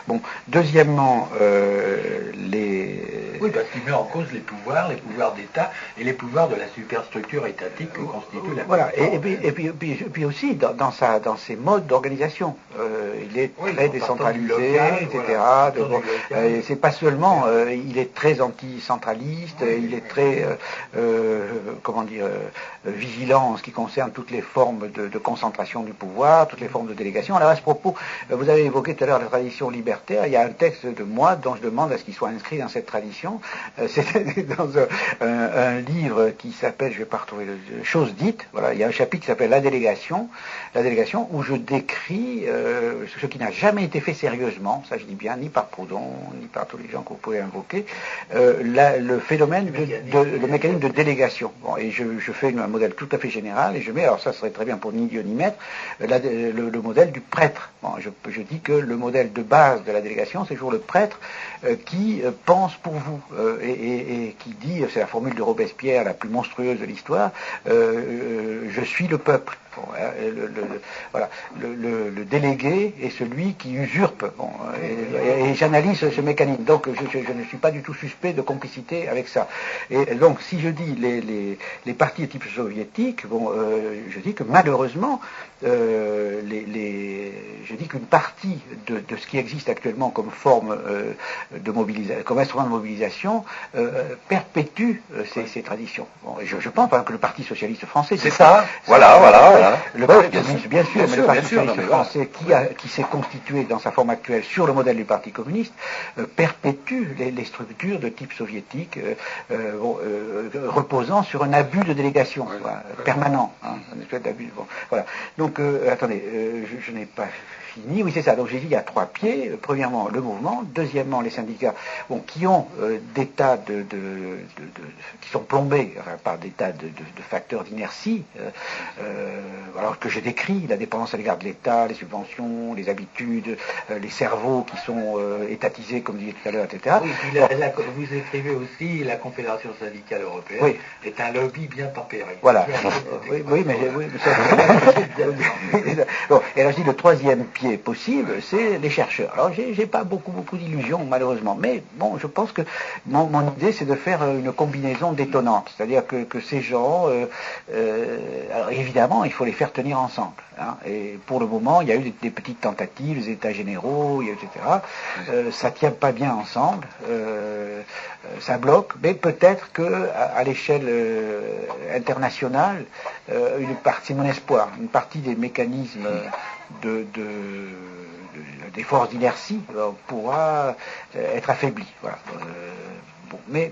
Bon, deuxièmement, Oui, parce qu'il met en cause les pouvoirs d'État et les pouvoirs de la superstructure étatique que constitue la... Voilà, et puis aussi, dans sa ses modes d'organisation. Il est très décentralisé, local, etc. Voilà, et c'est pas seulement, il est très anticentraliste, il est très, vigilant en ce qui concerne toutes les formes de concentration du pouvoir, toutes les formes de délégation. Alors à ce propos, vous avez évoqué tout à l'heure la tradition libertaire. Il y a un texte de moi dont je demande à ce qu'il soit inscrit dans cette tradition. C'est dans un livre qui s'appelle, je vais pas retrouver le chose dite. Voilà, il y a un chapitre qui s'appelle La délégation, où je décris ce qui n'a jamais été fait sérieusement, ça je dis bien, ni par Proudhon, ni par tous les gens que vous pouvez invoquer, le phénomène, le mécanisme de délégation. Bon, et je fais un modèle tout à fait général, et je mets, alors ça serait très bien pour ni Dieu ni maître, le modèle du prêtre. Bon, je dis que le modèle de base de la délégation, c'est toujours le prêtre qui pense pour vous, et qui dit, c'est la formule de Robespierre la plus monstrueuse de l'histoire, je suis le peuple. Bon, le délégué est celui qui usurpe. Bon, et j'analyse ce mécanisme. Donc je ne suis pas du tout suspect de complicité avec ça. Et donc si je dis les partis de type soviétique, bon, je dis que malheureusement, je dis qu'une partie de ce qui existe actuellement comme forme de mobilisation, comme instrument de mobilisation, perpétue ces traditions. Bon, je pense par exemple que le Parti socialiste français, c'est ça. Voilà. Le Parti communiste, bien sûr, mais le Parti socialiste français, qui s'est constitué dans sa forme actuelle sur le modèle du Parti communiste, perpétue les structures de type soviétique, reposant sur un abus de délégation permanent, une espèce d'abus. Bon, voilà. Donc, attendez, je n'ai pas fini. Oui, c'est ça. Donc j'ai dit il y a 3 pieds. Premièrement, le mouvement. Deuxièmement, les syndicats, qui ont des tas qui sont plombés par des tas de facteurs d'inertie, alors que je décris la dépendance à l'égard de l'État, les subventions, les habitudes, les cerveaux qui sont étatisés, comme disait tout à l'heure, etc. Oui, puis vous écrivez aussi, la Confédération syndicale européenne est un lobby bien tempéré. Voilà. Oui, mais bon, et alors je dis le 3e pied possible, c'est les chercheurs. Alors j'ai pas beaucoup d'illusions malheureusement, mais bon, je pense que mon idée c'est de faire une combinaison détonnante, c'est-à-dire que ces gens, alors évidemment il faut les faire tenir ensemble. Et pour le moment, il y a eu des petites tentatives, les États généraux, etc. Ça tient pas bien ensemble, ça bloque, mais peut-être que à l'échelle internationale, c'est mon espoir, une partie des mécanismes des forces d'inertie pourra être affaiblie. Voilà. Mais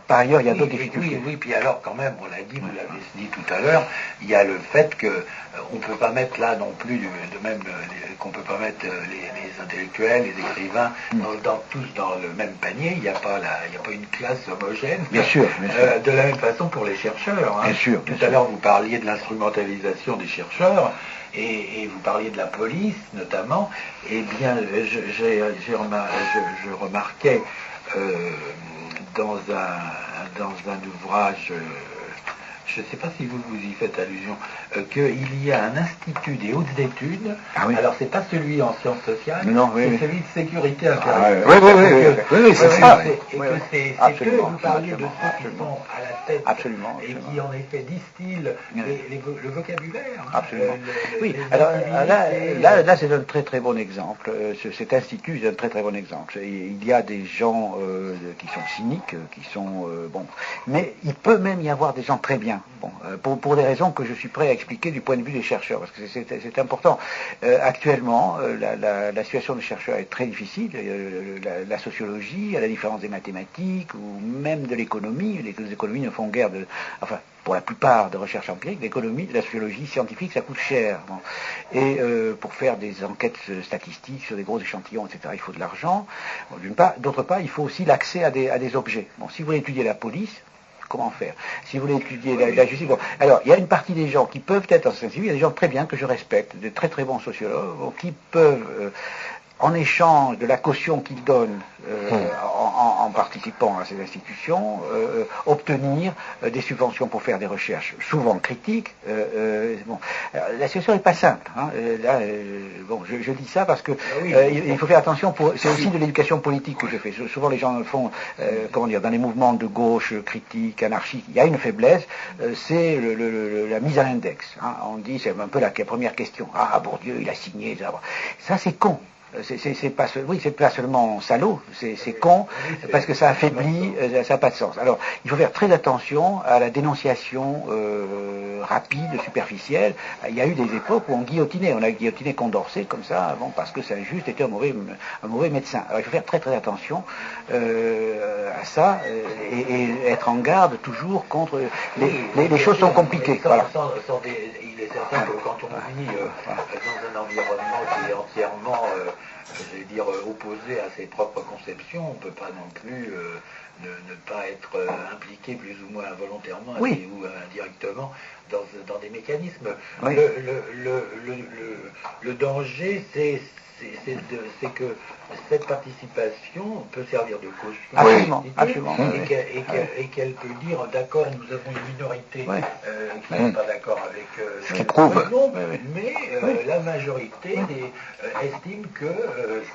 par ailleurs, il y a d'autres difficultés. Oui, puis alors quand même, on l'a dit, vous l'avez dit tout à l'heure, il y a le fait que on ne peut pas mettre là non plus, qu'on ne peut pas mettre les intellectuels, les écrivains, tous dans le même panier. Il n'y a pas une classe homogène. Bien sûr. De la même façon pour les chercheurs. Bien sûr. Tout à l'heure, vous parliez de l'instrumentalisation des chercheurs. Et vous parliez de la police, notamment. Eh bien, je remarquais dans un ouvrage, je ne sais pas si vous y faites allusion, qu'il y a un institut des hautes études. Alors c'est pas celui en sciences sociales, c'est celui de sécurité intérieure. Oui, c'est ça. Et que c'est que vous parliez de ceux qui sont à la tête et qui en effet distillent le vocabulaire. Absolument. Alors là c'est un très très bon exemple. Cet institut est un très très bon exemple. Il y a des gens qui sont cyniques, qui sont mais il peut même y avoir des gens très bien. Bon, pour des raisons que je suis prêt à expliquer du point de vue des chercheurs, parce que c'est important. Actuellement, la situation des chercheurs est très difficile. La sociologie, à la différence des mathématiques ou même de l'économie, les économies ne font guère pour la plupart de recherches empiriques, la sociologie scientifique, ça coûte cher. Bon. Et pour faire des enquêtes statistiques sur des gros échantillons, etc., il faut de l'argent, d'une part. D'autre part, il faut aussi l'accès à des objets. Bon, si vous voulez étudier la police, comment faire? Si vous voulez étudier la justice, alors il y a une partie des gens qui peuvent être en société civile, il y a des gens très bien que je respecte, de très très bons sociologues, qui peuvent en échange de la caution qu'il donne en participant à ces institutions, obtenir des subventions pour faire des recherches, souvent critiques. La situation n'est pas simple. Hein. Je dis ça parce que il faut faire attention. C'est aussi de l'éducation politique que je fais. Souvent les gens font, dans les mouvements de gauche critiques, anarchiques, il y a une faiblesse, c'est la mise à l'index. Hein. On dit, c'est un peu la première question. Ah, Bourdieu, il a signé. Ça c'est con. C'est pas seulement salaud, c'est con, parce que ça affaiblit, ça n'a pas de sens. Alors, il faut faire très attention à la dénonciation rapide, superficielle. Il y a eu des époques où on guillotinait, on a guillotiné Condorcet comme ça, parce que c'est injuste, était un mauvais médecin. Alors, il faut faire très très attention à ça et être en garde toujours contre les choses sont compliquées. Voilà. Il est certain que quand on vit dans un environnement qui est entièrement opposé à ses propres conceptions, on ne peut pas non plus ne pas être impliqué plus ou moins involontairement ou indirectement dans des mécanismes. Oui. Le danger, c'est que cette participation peut servir de caution et qu'elle peut dire d'accord, nous avons une minorité qui n'est pas d'accord avec ce qui prouve, mais la majorité estime que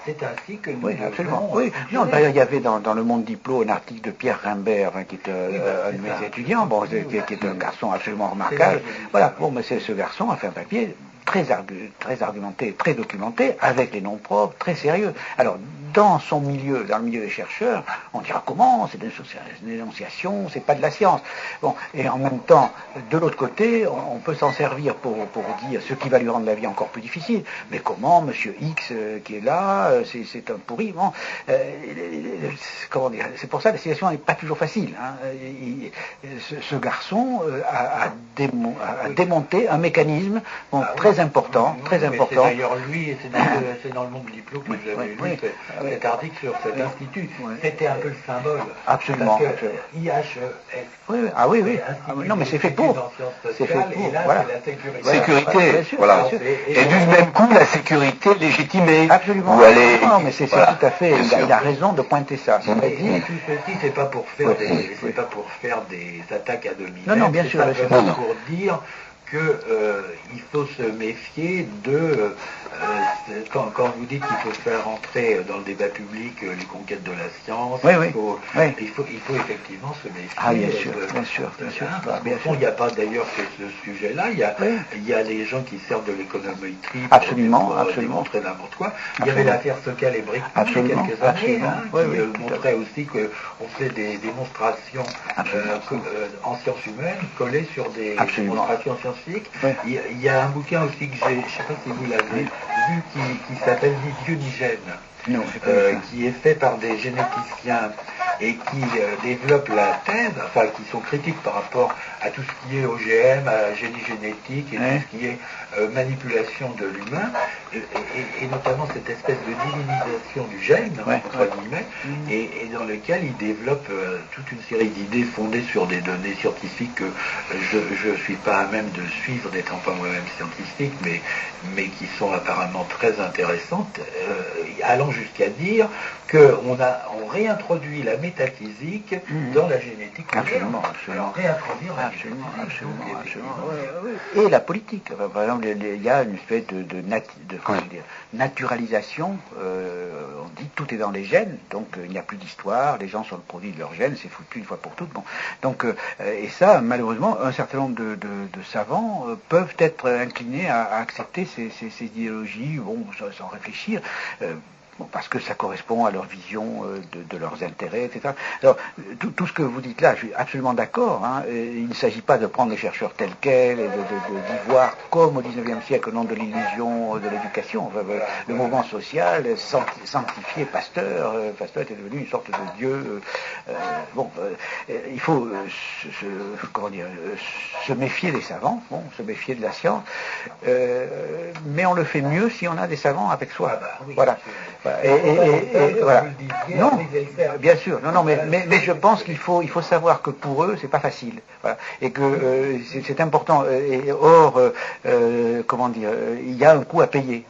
c'est ainsi que nous absolument. Non, d'ailleurs, il y avait dans Le Monde Diplo un article de Pierre Rimbert, qui est un de mes étudiants, qui est un garçon absolument remarquable. Voilà, mais ce garçon a fait un papier très argumenté, très documenté, avec les noms propres, très sérieux. Alors, dans son milieu, dans le milieu des chercheurs, on dira comment, c'est une dénonciation, c'est pas de la science. Bon, et en même temps, de l'autre côté, on peut s'en servir pour dire ce qui va lui rendre la vie encore plus difficile. Mais comment, Monsieur X qui est là, c'est un pourri. Bon, comment dire, c'est pour ça que la situation n'est pas toujours facile. Hein. Ce garçon a démonté un mécanisme très important. C'est d'ailleurs lui, et c'est dans Le Monde Diplo que vous avez lu cet article sur cet institut. C'était un peu le symbole. Absolument. Parce que IHES. Non, mais c'est fait pour. C'est fait pour. Et là, voilà. c'est la sécurité. Voilà. Et du même coup, la sécurité légitimée. Absolument. Non, mais c'est ça tout à fait. Il a raison de pointer ça. Et tout ceci, c'est pas pour faire des attaques à domicile. Non, bien sûr. C'est pour dire qu'il faut se méfier quand vous dites qu'il faut faire entrer dans le débat public les conquêtes de la science, il faut effectivement se méfier. Ah, bien sûr. Il n'y a pas d'ailleurs que ce sujet-là, il y a les gens qui servent de l'économétrie pour démontrer n'importe quoi. Il y avait l'affaire Sokal et Brick il y a quelques années, qui montrait aussi qu'on fait des démonstrations en sciences humaines collées sur des démonstrations scientifiques. Il y a un bouquin aussi que je ne sais pas si vous l'avez vu, qui s'appelle Ni Dieu ni gène, qui est fait par des généticiens et qui développent la thèse, qui sont critiques par rapport à tout ce qui est OGM, à génie génétique et tout ce qui est manipulation de l'humain, et notamment cette espèce de divinisation du gène, entre guillemets, et dans lequel ils développent toute une série d'idées fondées sur des données scientifiques que je ne suis pas à même de suivre, n'étant pas moi-même scientifique, mais qui sont apparemment très intéressantes, allant jusqu'à dire qu'on réintroduit la métaphysique dans la génétique. Absolument. Réintroduire la Et la politique. Par exemple, il y a une espèce de naturalisation. On dit tout est dans les gènes, donc il n'y a plus d'histoire, les gens sont le produit de leurs gènes, c'est foutu une fois pour toutes. Bon. Donc, et ça, malheureusement, un certain nombre de savants peuvent être inclinés à accepter ces idéologies, sans réfléchir. Parce que ça correspond à leur vision de leurs intérêts, etc. Alors, tout ce que vous dites là, je suis absolument d'accord. Il ne s'agit pas de prendre les chercheurs tels quels et d'y voir comme au XIXe siècle, au nom de l'illusion de l'éducation. Le mouvement social sanctifié Pasteur. Pasteur était devenu une sorte de dieu. Il faut se méfier des savants, se méfier de la science. Mais on le fait mieux si on a des savants avec soi. Voilà. Voilà. Non, bien sûr. Non, mais je pense qu'il faut savoir que pour eux, c'est pas facile. Voilà. Et que c'est important. Et or, comment dire, il y a un coût à payer.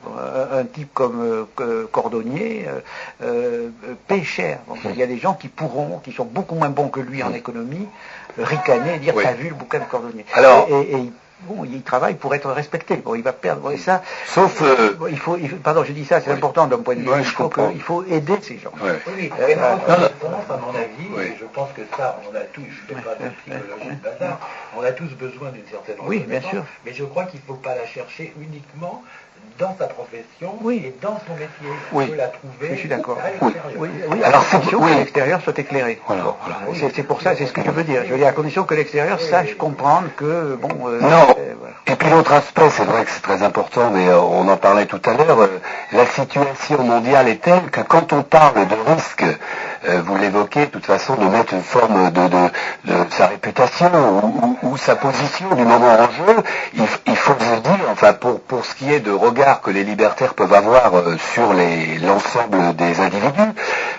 Un type comme Cordonnier paye cher. Donc, il y a des gens qui sont beaucoup moins bons que lui en économie, ricaner et dire t'as vu le bouquin de Cordonnier. Alors, bon, il travaille pour être respecté. Bon, il va perdre. Et ça, sauf. Pardon, je dis ça, c'est important d'un point de vue. Il faut aider ces gens. Oui, à mon avis, je pense que ça, on a tous, je ne fais pas de psychologie de bazar, on a tous besoin d'une certaine reconnaissance. Oui, bien sûr. Mais je crois qu'il ne faut pas la chercher uniquement dans sa profession et dans son métier. Oui. On peut la trouver je suis d'accord. à l'extérieur. Oui, à condition que l'extérieur soit éclairé. Voilà. C'est pour ça, c'est ce que je veux dire. Je veux dire, à condition que l'extérieur sache comprendre que, bon... non. Voilà. Et puis l'autre aspect, c'est vrai que c'est très important, mais on en parlait tout à l'heure, la situation mondiale est telle que quand on parle de risque, vous l'évoquez, de toute façon, de mettre une forme de sa réputation ou sa position du moment en jeu, il faut se dire, enfin pour ce qui est de regard que les libertaires peuvent avoir sur l'ensemble des individus,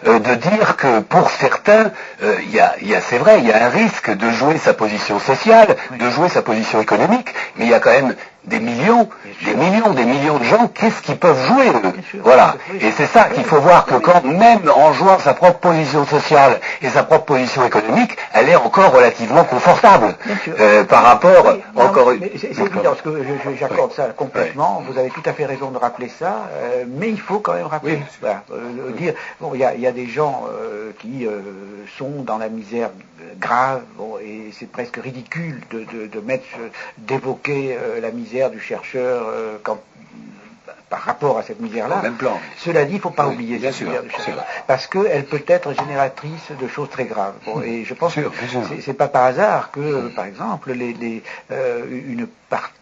de dire que pour certains, c'est vrai, il y a un risque de jouer sa position sociale, de jouer sa position économique, mais il y a quand même des millions de gens, qu'est-ce qu'ils peuvent jouer eux? Voilà. Et c'est ça qu'il faut voir, que quand même en jouant sa propre position sociale et sa propre position économique, elle est encore relativement confortable par rapport c'est évident, parce que j'accorde ça complètement, vous avez tout à fait raison de rappeler ça, mais il faut quand même rappeler, dire, bon, il y a des gens qui sont dans la misère grave, bon, et c'est presque ridicule d'évoquer la misère du chercheur par rapport à cette misère-là. Même plan. Cela dit, il ne faut pas oublier cette misère du chercheur, parce qu'elle peut être génératrice de choses très graves. Bon, et je pense que c'est pas par hasard que, par exemple, une partie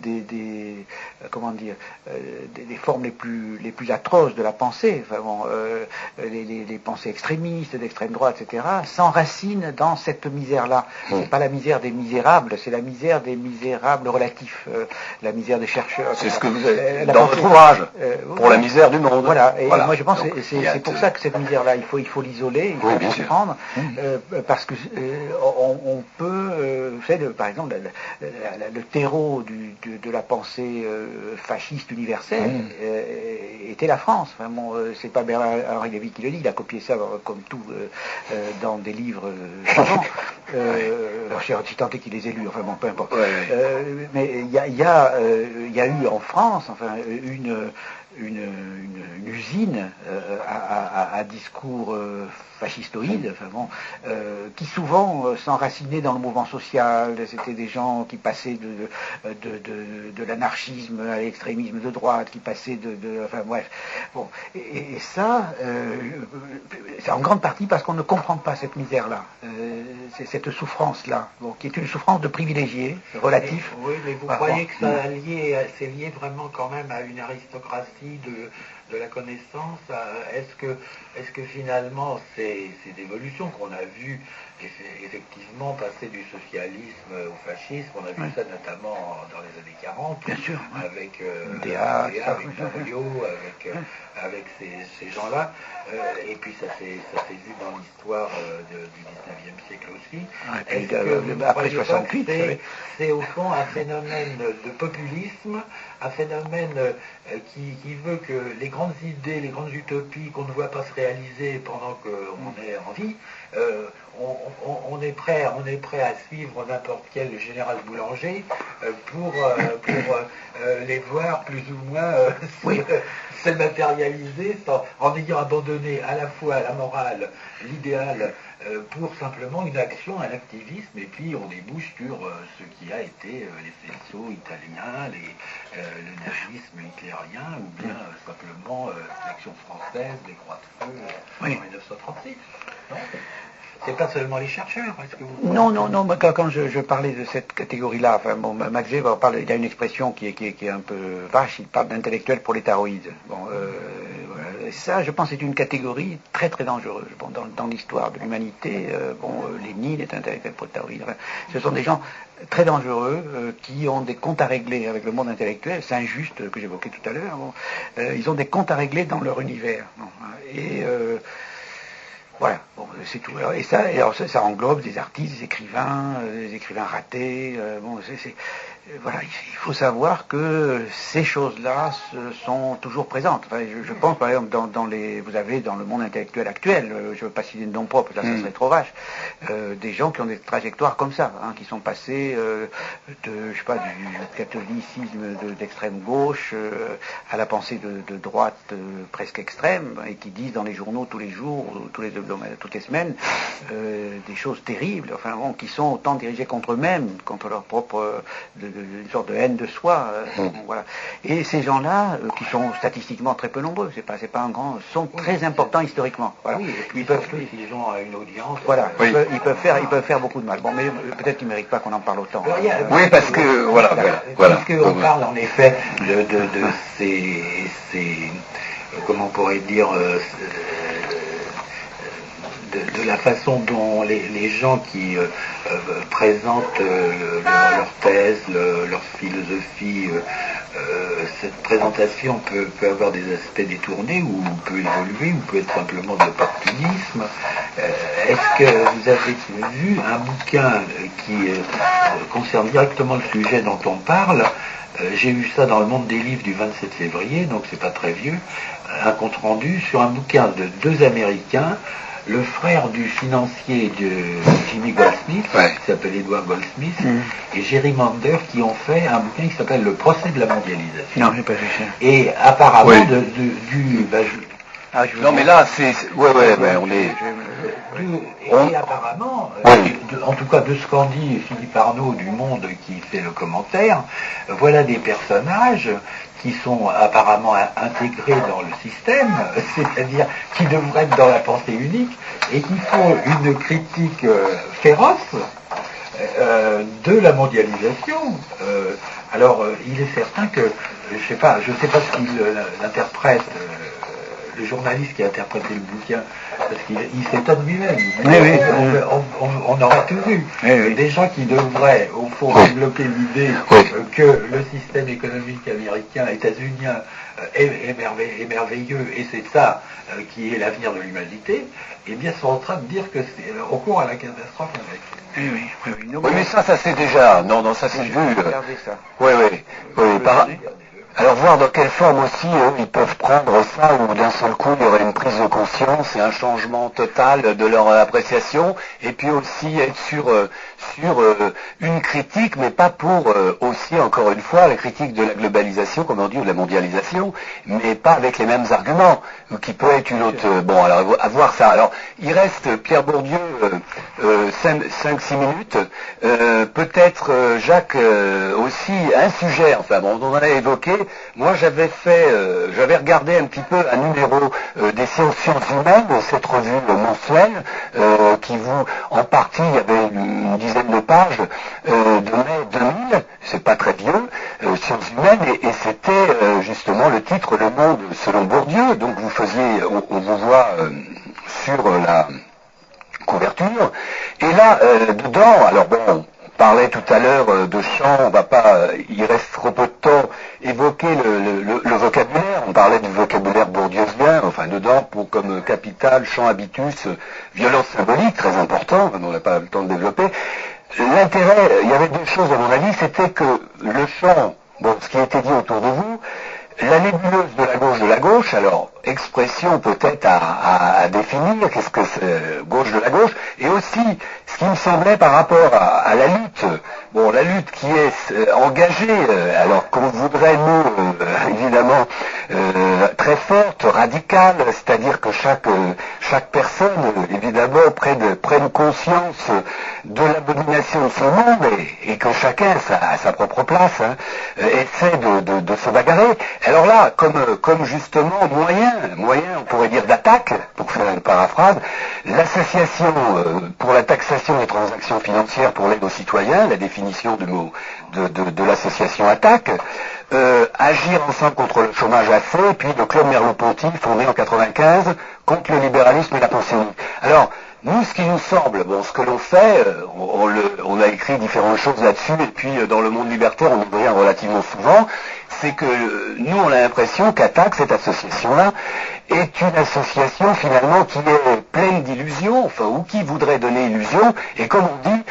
des formes les plus atroces de la pensée, enfin bon, les pensées extrémistes, d'extrême droite, etc., s'enracinent dans cette misère-là. C'est pas la misère des misérables, c'est la misère des misérables relatifs, la misère des chercheurs. C'est ce que vous avez dans votre ouvrage, pour la misère du monde. Voilà, et moi je pense que c'est pour ça que cette misère-là, il faut l'isoler, il faut la comprendre, parce que on peut, vous savez, par exemple, le terreau de la pensée fasciste universelle était la France. Enfin, bon, c'est pas Bernard-Henri Lévy qui le dit, il a copié ça comme tout dans des livres savants. J'ai tenté qu'il les ait lus, enfin bon, peu importe. Mais il y a eu en France, enfin, une usine à discours fascistoïdes, enfin bon, qui souvent s'enracinaient dans le mouvement social. C'était des gens qui passaient de l'anarchisme à l'extrémisme de droite, qui passaient enfin bref. Bon, et ça, c'est en grande partie parce qu'on ne comprend pas cette misère-là, cette souffrance-là, bon, qui est une souffrance de privilégiés, relatif. Oui, mais vous croyez que c'est lié vraiment quand même à une aristocratie de la connaissance? Est-ce que finalement ces évolutions qu'on a vues effectivement passer du socialisme au fascisme, on a vu ça notamment dans les années 40, bien sûr, avec Déa, avec Joliot, avec ces gens-là, et puis ça s'est vu dans l'histoire du 19e siècle aussi. Après 68, c'est au fond un phénomène de populisme, un phénomène qui veut que les grandes idées, les grandes utopies qu'on ne voit pas se réaliser pendant qu'on est en vie, on est prêt à suivre n'importe quel général boulanger pour les voir plus ou moins se matérialiser en ayant abandonné à la fois la morale, l'idéal, pour simplement une action, un activisme, et puis on débouche sur ce qui a été les faisceaux italiens, le nazisme hitlérien, ou bien simplement l'action française, les croix de feu en 1936. Non, c'est pas seulement les chercheurs. Est-ce que vous... Non. Quand je parlais de cette catégorie-là, enfin, bon, Max Weber parle, il y a une expression qui est un peu vache. Il parle d'intellectuels prolétaroïdes. Bon, ça, je pense, c'est une catégorie très très dangereuse. Bon, dans l'histoire de l'humanité, Lénine est intellectuel pro-taoïste. Enfin, ce sont des gens très dangereux qui ont des comptes à régler avec le monde intellectuel. C'est injuste que j'évoquais tout à l'heure. Bon, ils ont des comptes à régler dans leur univers. Bon, et voilà, bon, c'est tout. Alors, ça englobe des artistes, des écrivains ratés. Voilà, il faut savoir que ces choses-là sont toujours présentes. Enfin, je pense par exemple vous avez dans le monde intellectuel actuel, je ne veux pas citer de nom propre, là ça serait trop vache, des gens qui ont des trajectoires comme ça, hein, qui sont passés du catholicisme d'extrême gauche à la pensée de droite presque extrême, et qui disent dans les journaux tous les jours, toutes les semaines, des choses terribles, enfin bon, qui sont autant dirigées contre eux-mêmes, contre leur propre une sorte de haine de soi, voilà. Et ces gens-là, qui sont statistiquement très peu nombreux, c'est pas un grand, sont très importants historiquement. Voilà. Oui, et puis ils ont une audience. Voilà, ils peuvent faire beaucoup de mal. Bon, mais peut-être qu'ils ne méritent pas qu'on en parle autant. Oui, parce que voilà. Puisqu'on parle en effet de ces comment on pourrait dire, de la façon dont les gens qui présentent leur thèse, leur philosophie, cette présentation peut avoir des aspects détournés ou peut évoluer ou peut être simplement de l'opportunisme. Est-ce que vous avez vu un bouquin qui concerne directement le sujet dont on parle? J'ai vu ça dans le Monde des livres du 27 février, donc c'est pas très vieux, un compte rendu sur un bouquin de deux Américains, le frère du financier de Jimmy Goldsmith, qui s'appelle Edward Goldsmith, et Jerry Mander, qui ont fait un bouquin qui s'appelle Le procès de la mondialisation. Non, j'ai pas vu ça. Et apparemment, non, mais là, on est... Et apparemment, en tout cas de ce qu'en dit Philippe Arnaud du Monde qui fait le commentaire, voilà des personnages qui sont apparemment intégrés dans le système, c'est-à-dire qui devraient être dans la pensée unique, et qui font une critique féroce de la mondialisation. Alors, il est certain que, je sais pas ce qu'il interprète, le journaliste qui a interprété le bouquin, parce qu'il s'étonne lui-même. On aurait tout vu. Des gens qui devraient, au fond, développer l'idée que le système économique américain, états-unien, est merveilleux, et c'est ça qui est l'avenir de l'humanité, eh bien, sont en train de dire que c'est au cours à la catastrophe avec. Oui, mais ça c'est déjà... Non, ça c'est vu. Regardez ça. Oui. Alors voir dans quelle forme aussi ils peuvent prendre ça, ou d'un seul coup il y aurait une prise de conscience et un changement total de leur appréciation, et puis aussi être sur une critique, mais pas pour aussi, encore une fois, la critique de la globalisation, comme on dit, ou de la mondialisation, mais pas avec les mêmes arguments, qui peut être une autre... bon, alors à voir ça. Alors, il reste Pierre Bourdieu 5-6 minutes, peut-être Jacques aussi un sujet, enfin bon, on en a évoqué. Moi j'avais regardé un petit peu un numéro des sciences humaines, cette revue mensuelle, qui en partie, il y avait une dizaine de pages, de mai 2000, c'est pas très vieux, sciences humaines, et c'était justement le titre Le Monde selon Bourdieu, donc on vous voit sur la couverture, et là, dedans, alors bon, on parlait tout à l'heure de chant, on va pas, il reste trop peu de temps, évoquer le vocabulaire, on parlait du vocabulaire bourdieusien, enfin dedans, comme capital, chant, habitus, violence symbolique, très important, on n'a pas le temps de développer. L'intérêt, il y avait deux choses à mon avis, c'était que le chant, bon, ce qui a été dit autour de vous, la nébuleuse de la gauche, alors expression peut-être à définir, qu'est-ce que c'est gauche de la gauche, et aussi ce qui me semblait par rapport à la lutte, bon, la lutte qui est engagée, alors qu'on voudrait nous, évidemment, très forte, radicale, c'est-à-dire que chaque personne, évidemment, prenne conscience de l'abomination de son monde, et que chacun a sa propre place, essaie de se bagarrer. Alors là, comme justement moyen, on pourrait dire d'attaque, pour faire une paraphrase, l'association pour la taxation des transactions financières pour l'aide aux citoyens, la définition du mot de l'association attaque, Agir ensemble contre le chômage à fait, et puis le Club Merleau-Ponty, fondé en 95, contre le libéralisme et la pension unique. Alors, nous, ce qui nous semble, bon, ce que l'on fait, on a écrit différentes choses là-dessus, et puis dans le monde libertaire, on y revient relativement souvent, c'est que nous, on a l'impression qu'ATTAC, cette association-là, est une association finalement qui est pleine d'illusions, enfin, ou qui voudrait donner illusion, et comme on dit,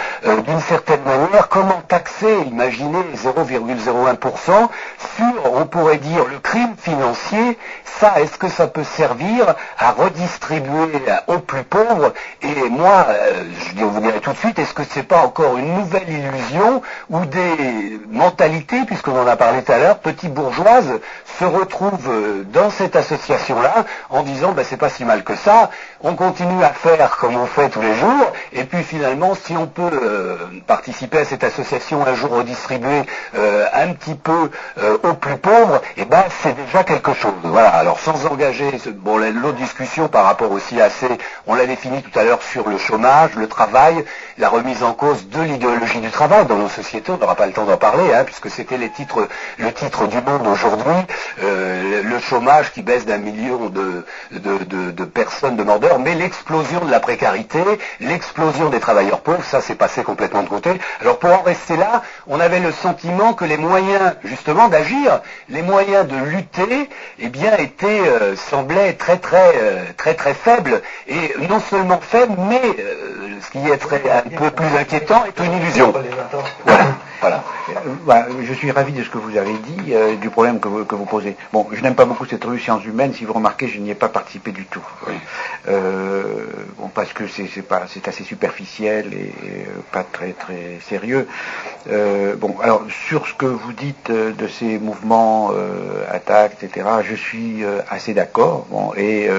d'une certaine manière, comment taxer, imaginez 0,01% sur, on pourrait dire, le crime financier, ça, est-ce que ça peut servir à redistribuer aux plus pauvres? Et moi, je vous dirai tout de suite, est-ce que c'est pas encore une nouvelle illusion où des mentalités, puisqu'on en a parlé tout à l'heure, petites bourgeoises, se retrouvent dans cette association-là en disant, ben, c'est pas si mal que ça, on continue à faire comme on fait tous les jours, et puis finalement, si on peut participer à cette association un jour redistribuer un petit peu aux plus pauvres, et ben c'est déjà quelque chose. Voilà. Alors sans engager, bon, l'autre discussion par rapport aussi à on l'a défini tout à l'heure sur le chômage, le travail, la remise en cause de l'idéologie du travail dans nos sociétés. On n'aura pas le temps d'en parler, puisque c'était le titre du Monde aujourd'hui. Le chômage qui baisse d'1 million de personnes demandeurs, mais l'explosion de la précarité, l'explosion des travailleurs pauvres, ça s'est passé complètement de côté. Alors pour en rester là, on avait le sentiment que les moyens justement d'agir, les moyens de lutter, eh bien semblaient très faibles, et non seulement faibles, mais ce qui est un peu plus inquiétant est une illusion. Voilà. Je suis ravi de ce que vous avez dit, du problème que vous posez. Bon, je n'aime pas beaucoup cette revue Sciences Humaines, si vous remarquez, je n'y ai pas participé du tout. Oui. Parce que c'est assez superficiel et pas très sérieux. Alors, sur ce que vous dites de ces mouvements, attaques, etc., je suis assez d'accord. Bon, et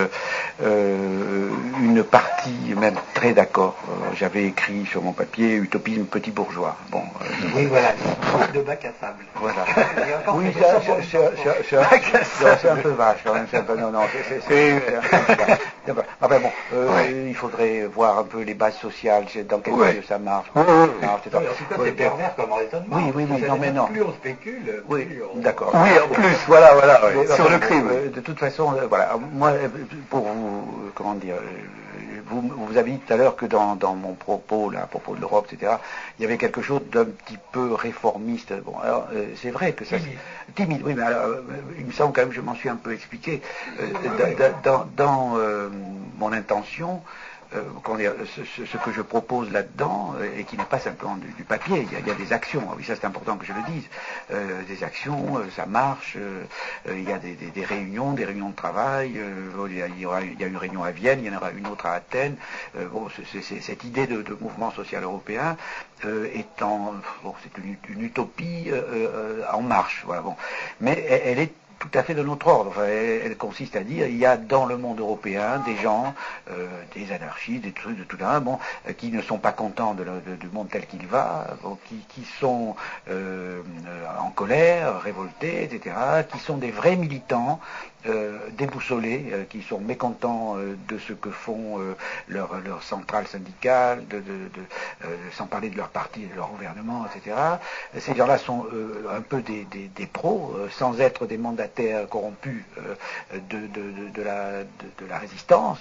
une partie même très d'accord. J'avais écrit sur mon papier Utopisme petit bourgeois. Bon, oui, voilà, de bac à sable. Voilà. Oui, c'est un peu vache quand même. Enfin bon, il faudrait voir un peu les bases sociales, dans quel milieu ça marche. En tout cas, c'est pervers comme raisonnement. Oui, non. Plus on spécule, oui, d'accord. Oui, en plus, voilà, sur le crime. De toute façon, voilà, moi, pour vous, comment dire, vous avez dit tout à l'heure que dans mon propos, là, à propos de l'Europe, etc., il y avait quelque chose d'un petit peu réformiste. Bon, alors, c'est vrai que ça... Timide, oui, mais alors, il me semble quand même que je m'en suis un peu expliqué. Dans mon intention, ce que je propose là-dedans, et qui n'est pas simplement du papier, il y a des actions, oui, ça c'est important que je le dise, des actions, ça marche, il y a des réunions de travail, il y a une réunion à Vienne, il y en aura une autre à Athènes, cette idée de mouvement social européen c'est une utopie en marche, voilà, bon. Mais elle est tout à fait de notre ordre. Enfin, elle consiste à dire il y a dans le monde européen des gens, des anarchistes, des trucs de tout ça, qui ne sont pas contents du monde tel qu'il va, qui sont en colère, révoltés, etc., qui sont des vrais militants, déboussolés, qui sont mécontents de ce que font leurs centrales syndicales, sans parler de leur parti et de leur gouvernement, etc. Ces gens-là sont un peu des pros, sans être des mandataires corrompus de la résistance.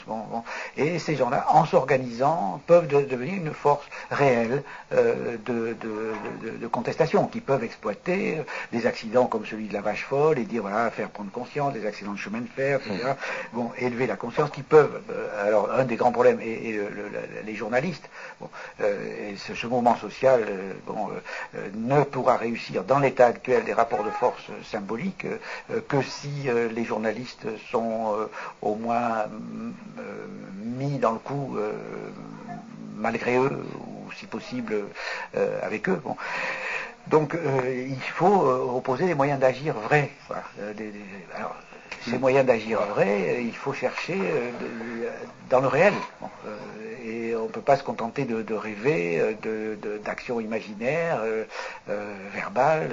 Et ces gens-là, en s'organisant, peuvent devenir une force réelle de contestation, qui peuvent exploiter des accidents comme celui de la vache folle et dire, voilà, faire prendre conscience des accidents de chemin de fer, etc. Élever la conscience, qui peuvent... alors, un des grands problèmes est les journalistes. Et ce mouvement social ne pourra réussir dans l'état actuel des rapports de force symboliques que si les journalistes sont au moins mis dans le coup malgré eux, ou si possible avec eux. Donc il faut opposer des moyens d'agir vrais. Voilà. Alors, ces moyens d'agir vrais, il faut chercher dans le réel. Et on ne peut pas se contenter de rêver d'actions imaginaires, verbales.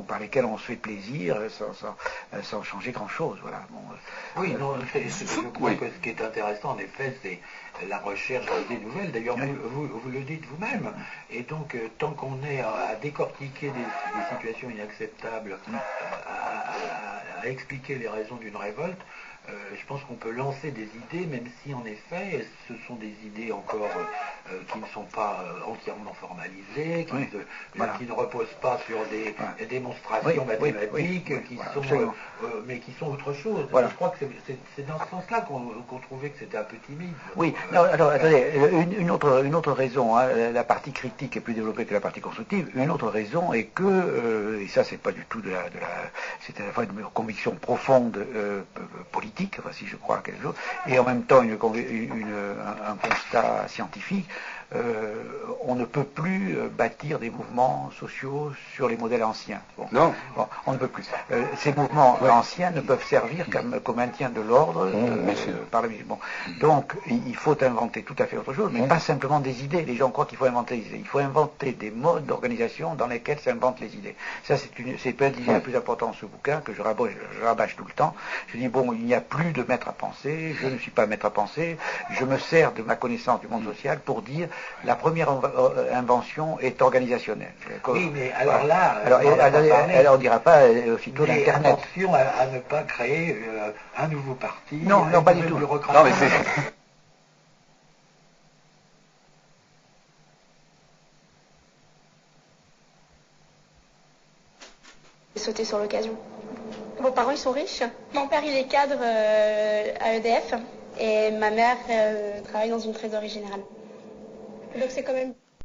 par lesquels on se fait plaisir sans changer grand-chose. Voilà. Oui, non, je crois que ce qui est intéressant, en effet, c'est la recherche d'idées nouvelles. D'ailleurs, vous le dites vous-même. Et donc, tant qu'on est à décortiquer des situations inacceptables, à expliquer les raisons d'une révolte, je pense qu'on peut lancer des idées, même si en effet ce sont des idées encore qui ne sont pas entièrement formalisées, qui ne reposent pas sur des démonstrations mathématiques, mais qui sont autre chose. Voilà. Je crois que c'est dans ce sens-là qu'on trouvait que c'était un peu timide. Oui, non, alors attendez, une autre raison, hein, la partie critique est plus développée que la partie constructive. Une autre raison est que, et ça c'est pas du tout c'est à la fois une conviction profonde politique, enfin, si je crois à quelque chose, et en même temps un constat scientifique. On ne peut plus bâtir des mouvements sociaux sur les modèles anciens. Non. On ne peut plus. Ces mouvements anciens ne peuvent servir qu'au maintien de l'ordre par la musique. Donc, il faut inventer tout à fait autre chose, mais pas simplement des idées. Les gens croient qu'il faut inventer des idées. Il faut inventer des modes d'organisation dans lesquels s'inventent les idées. Ça, c'est peut-être l'idée la plus importante de ce bouquin, que je rabâche tout le temps. Je dis, il n'y a plus de maître à penser, je ne suis pas maître à penser, je me sers de ma connaissance du monde social pour dire la première invention est organisationnelle. Oui, mais alors là... Alors on ne dira pas aussitôt l'Internet. Attention à ne pas créer un nouveau parti. Non, pas du tout. Non, mais c'est... J'ai sauté sur l'occasion. Vos parents, ils sont riches. Mon père, il est cadre à EDF et ma mère travaille dans une trésorerie générale. Donc c'est quand même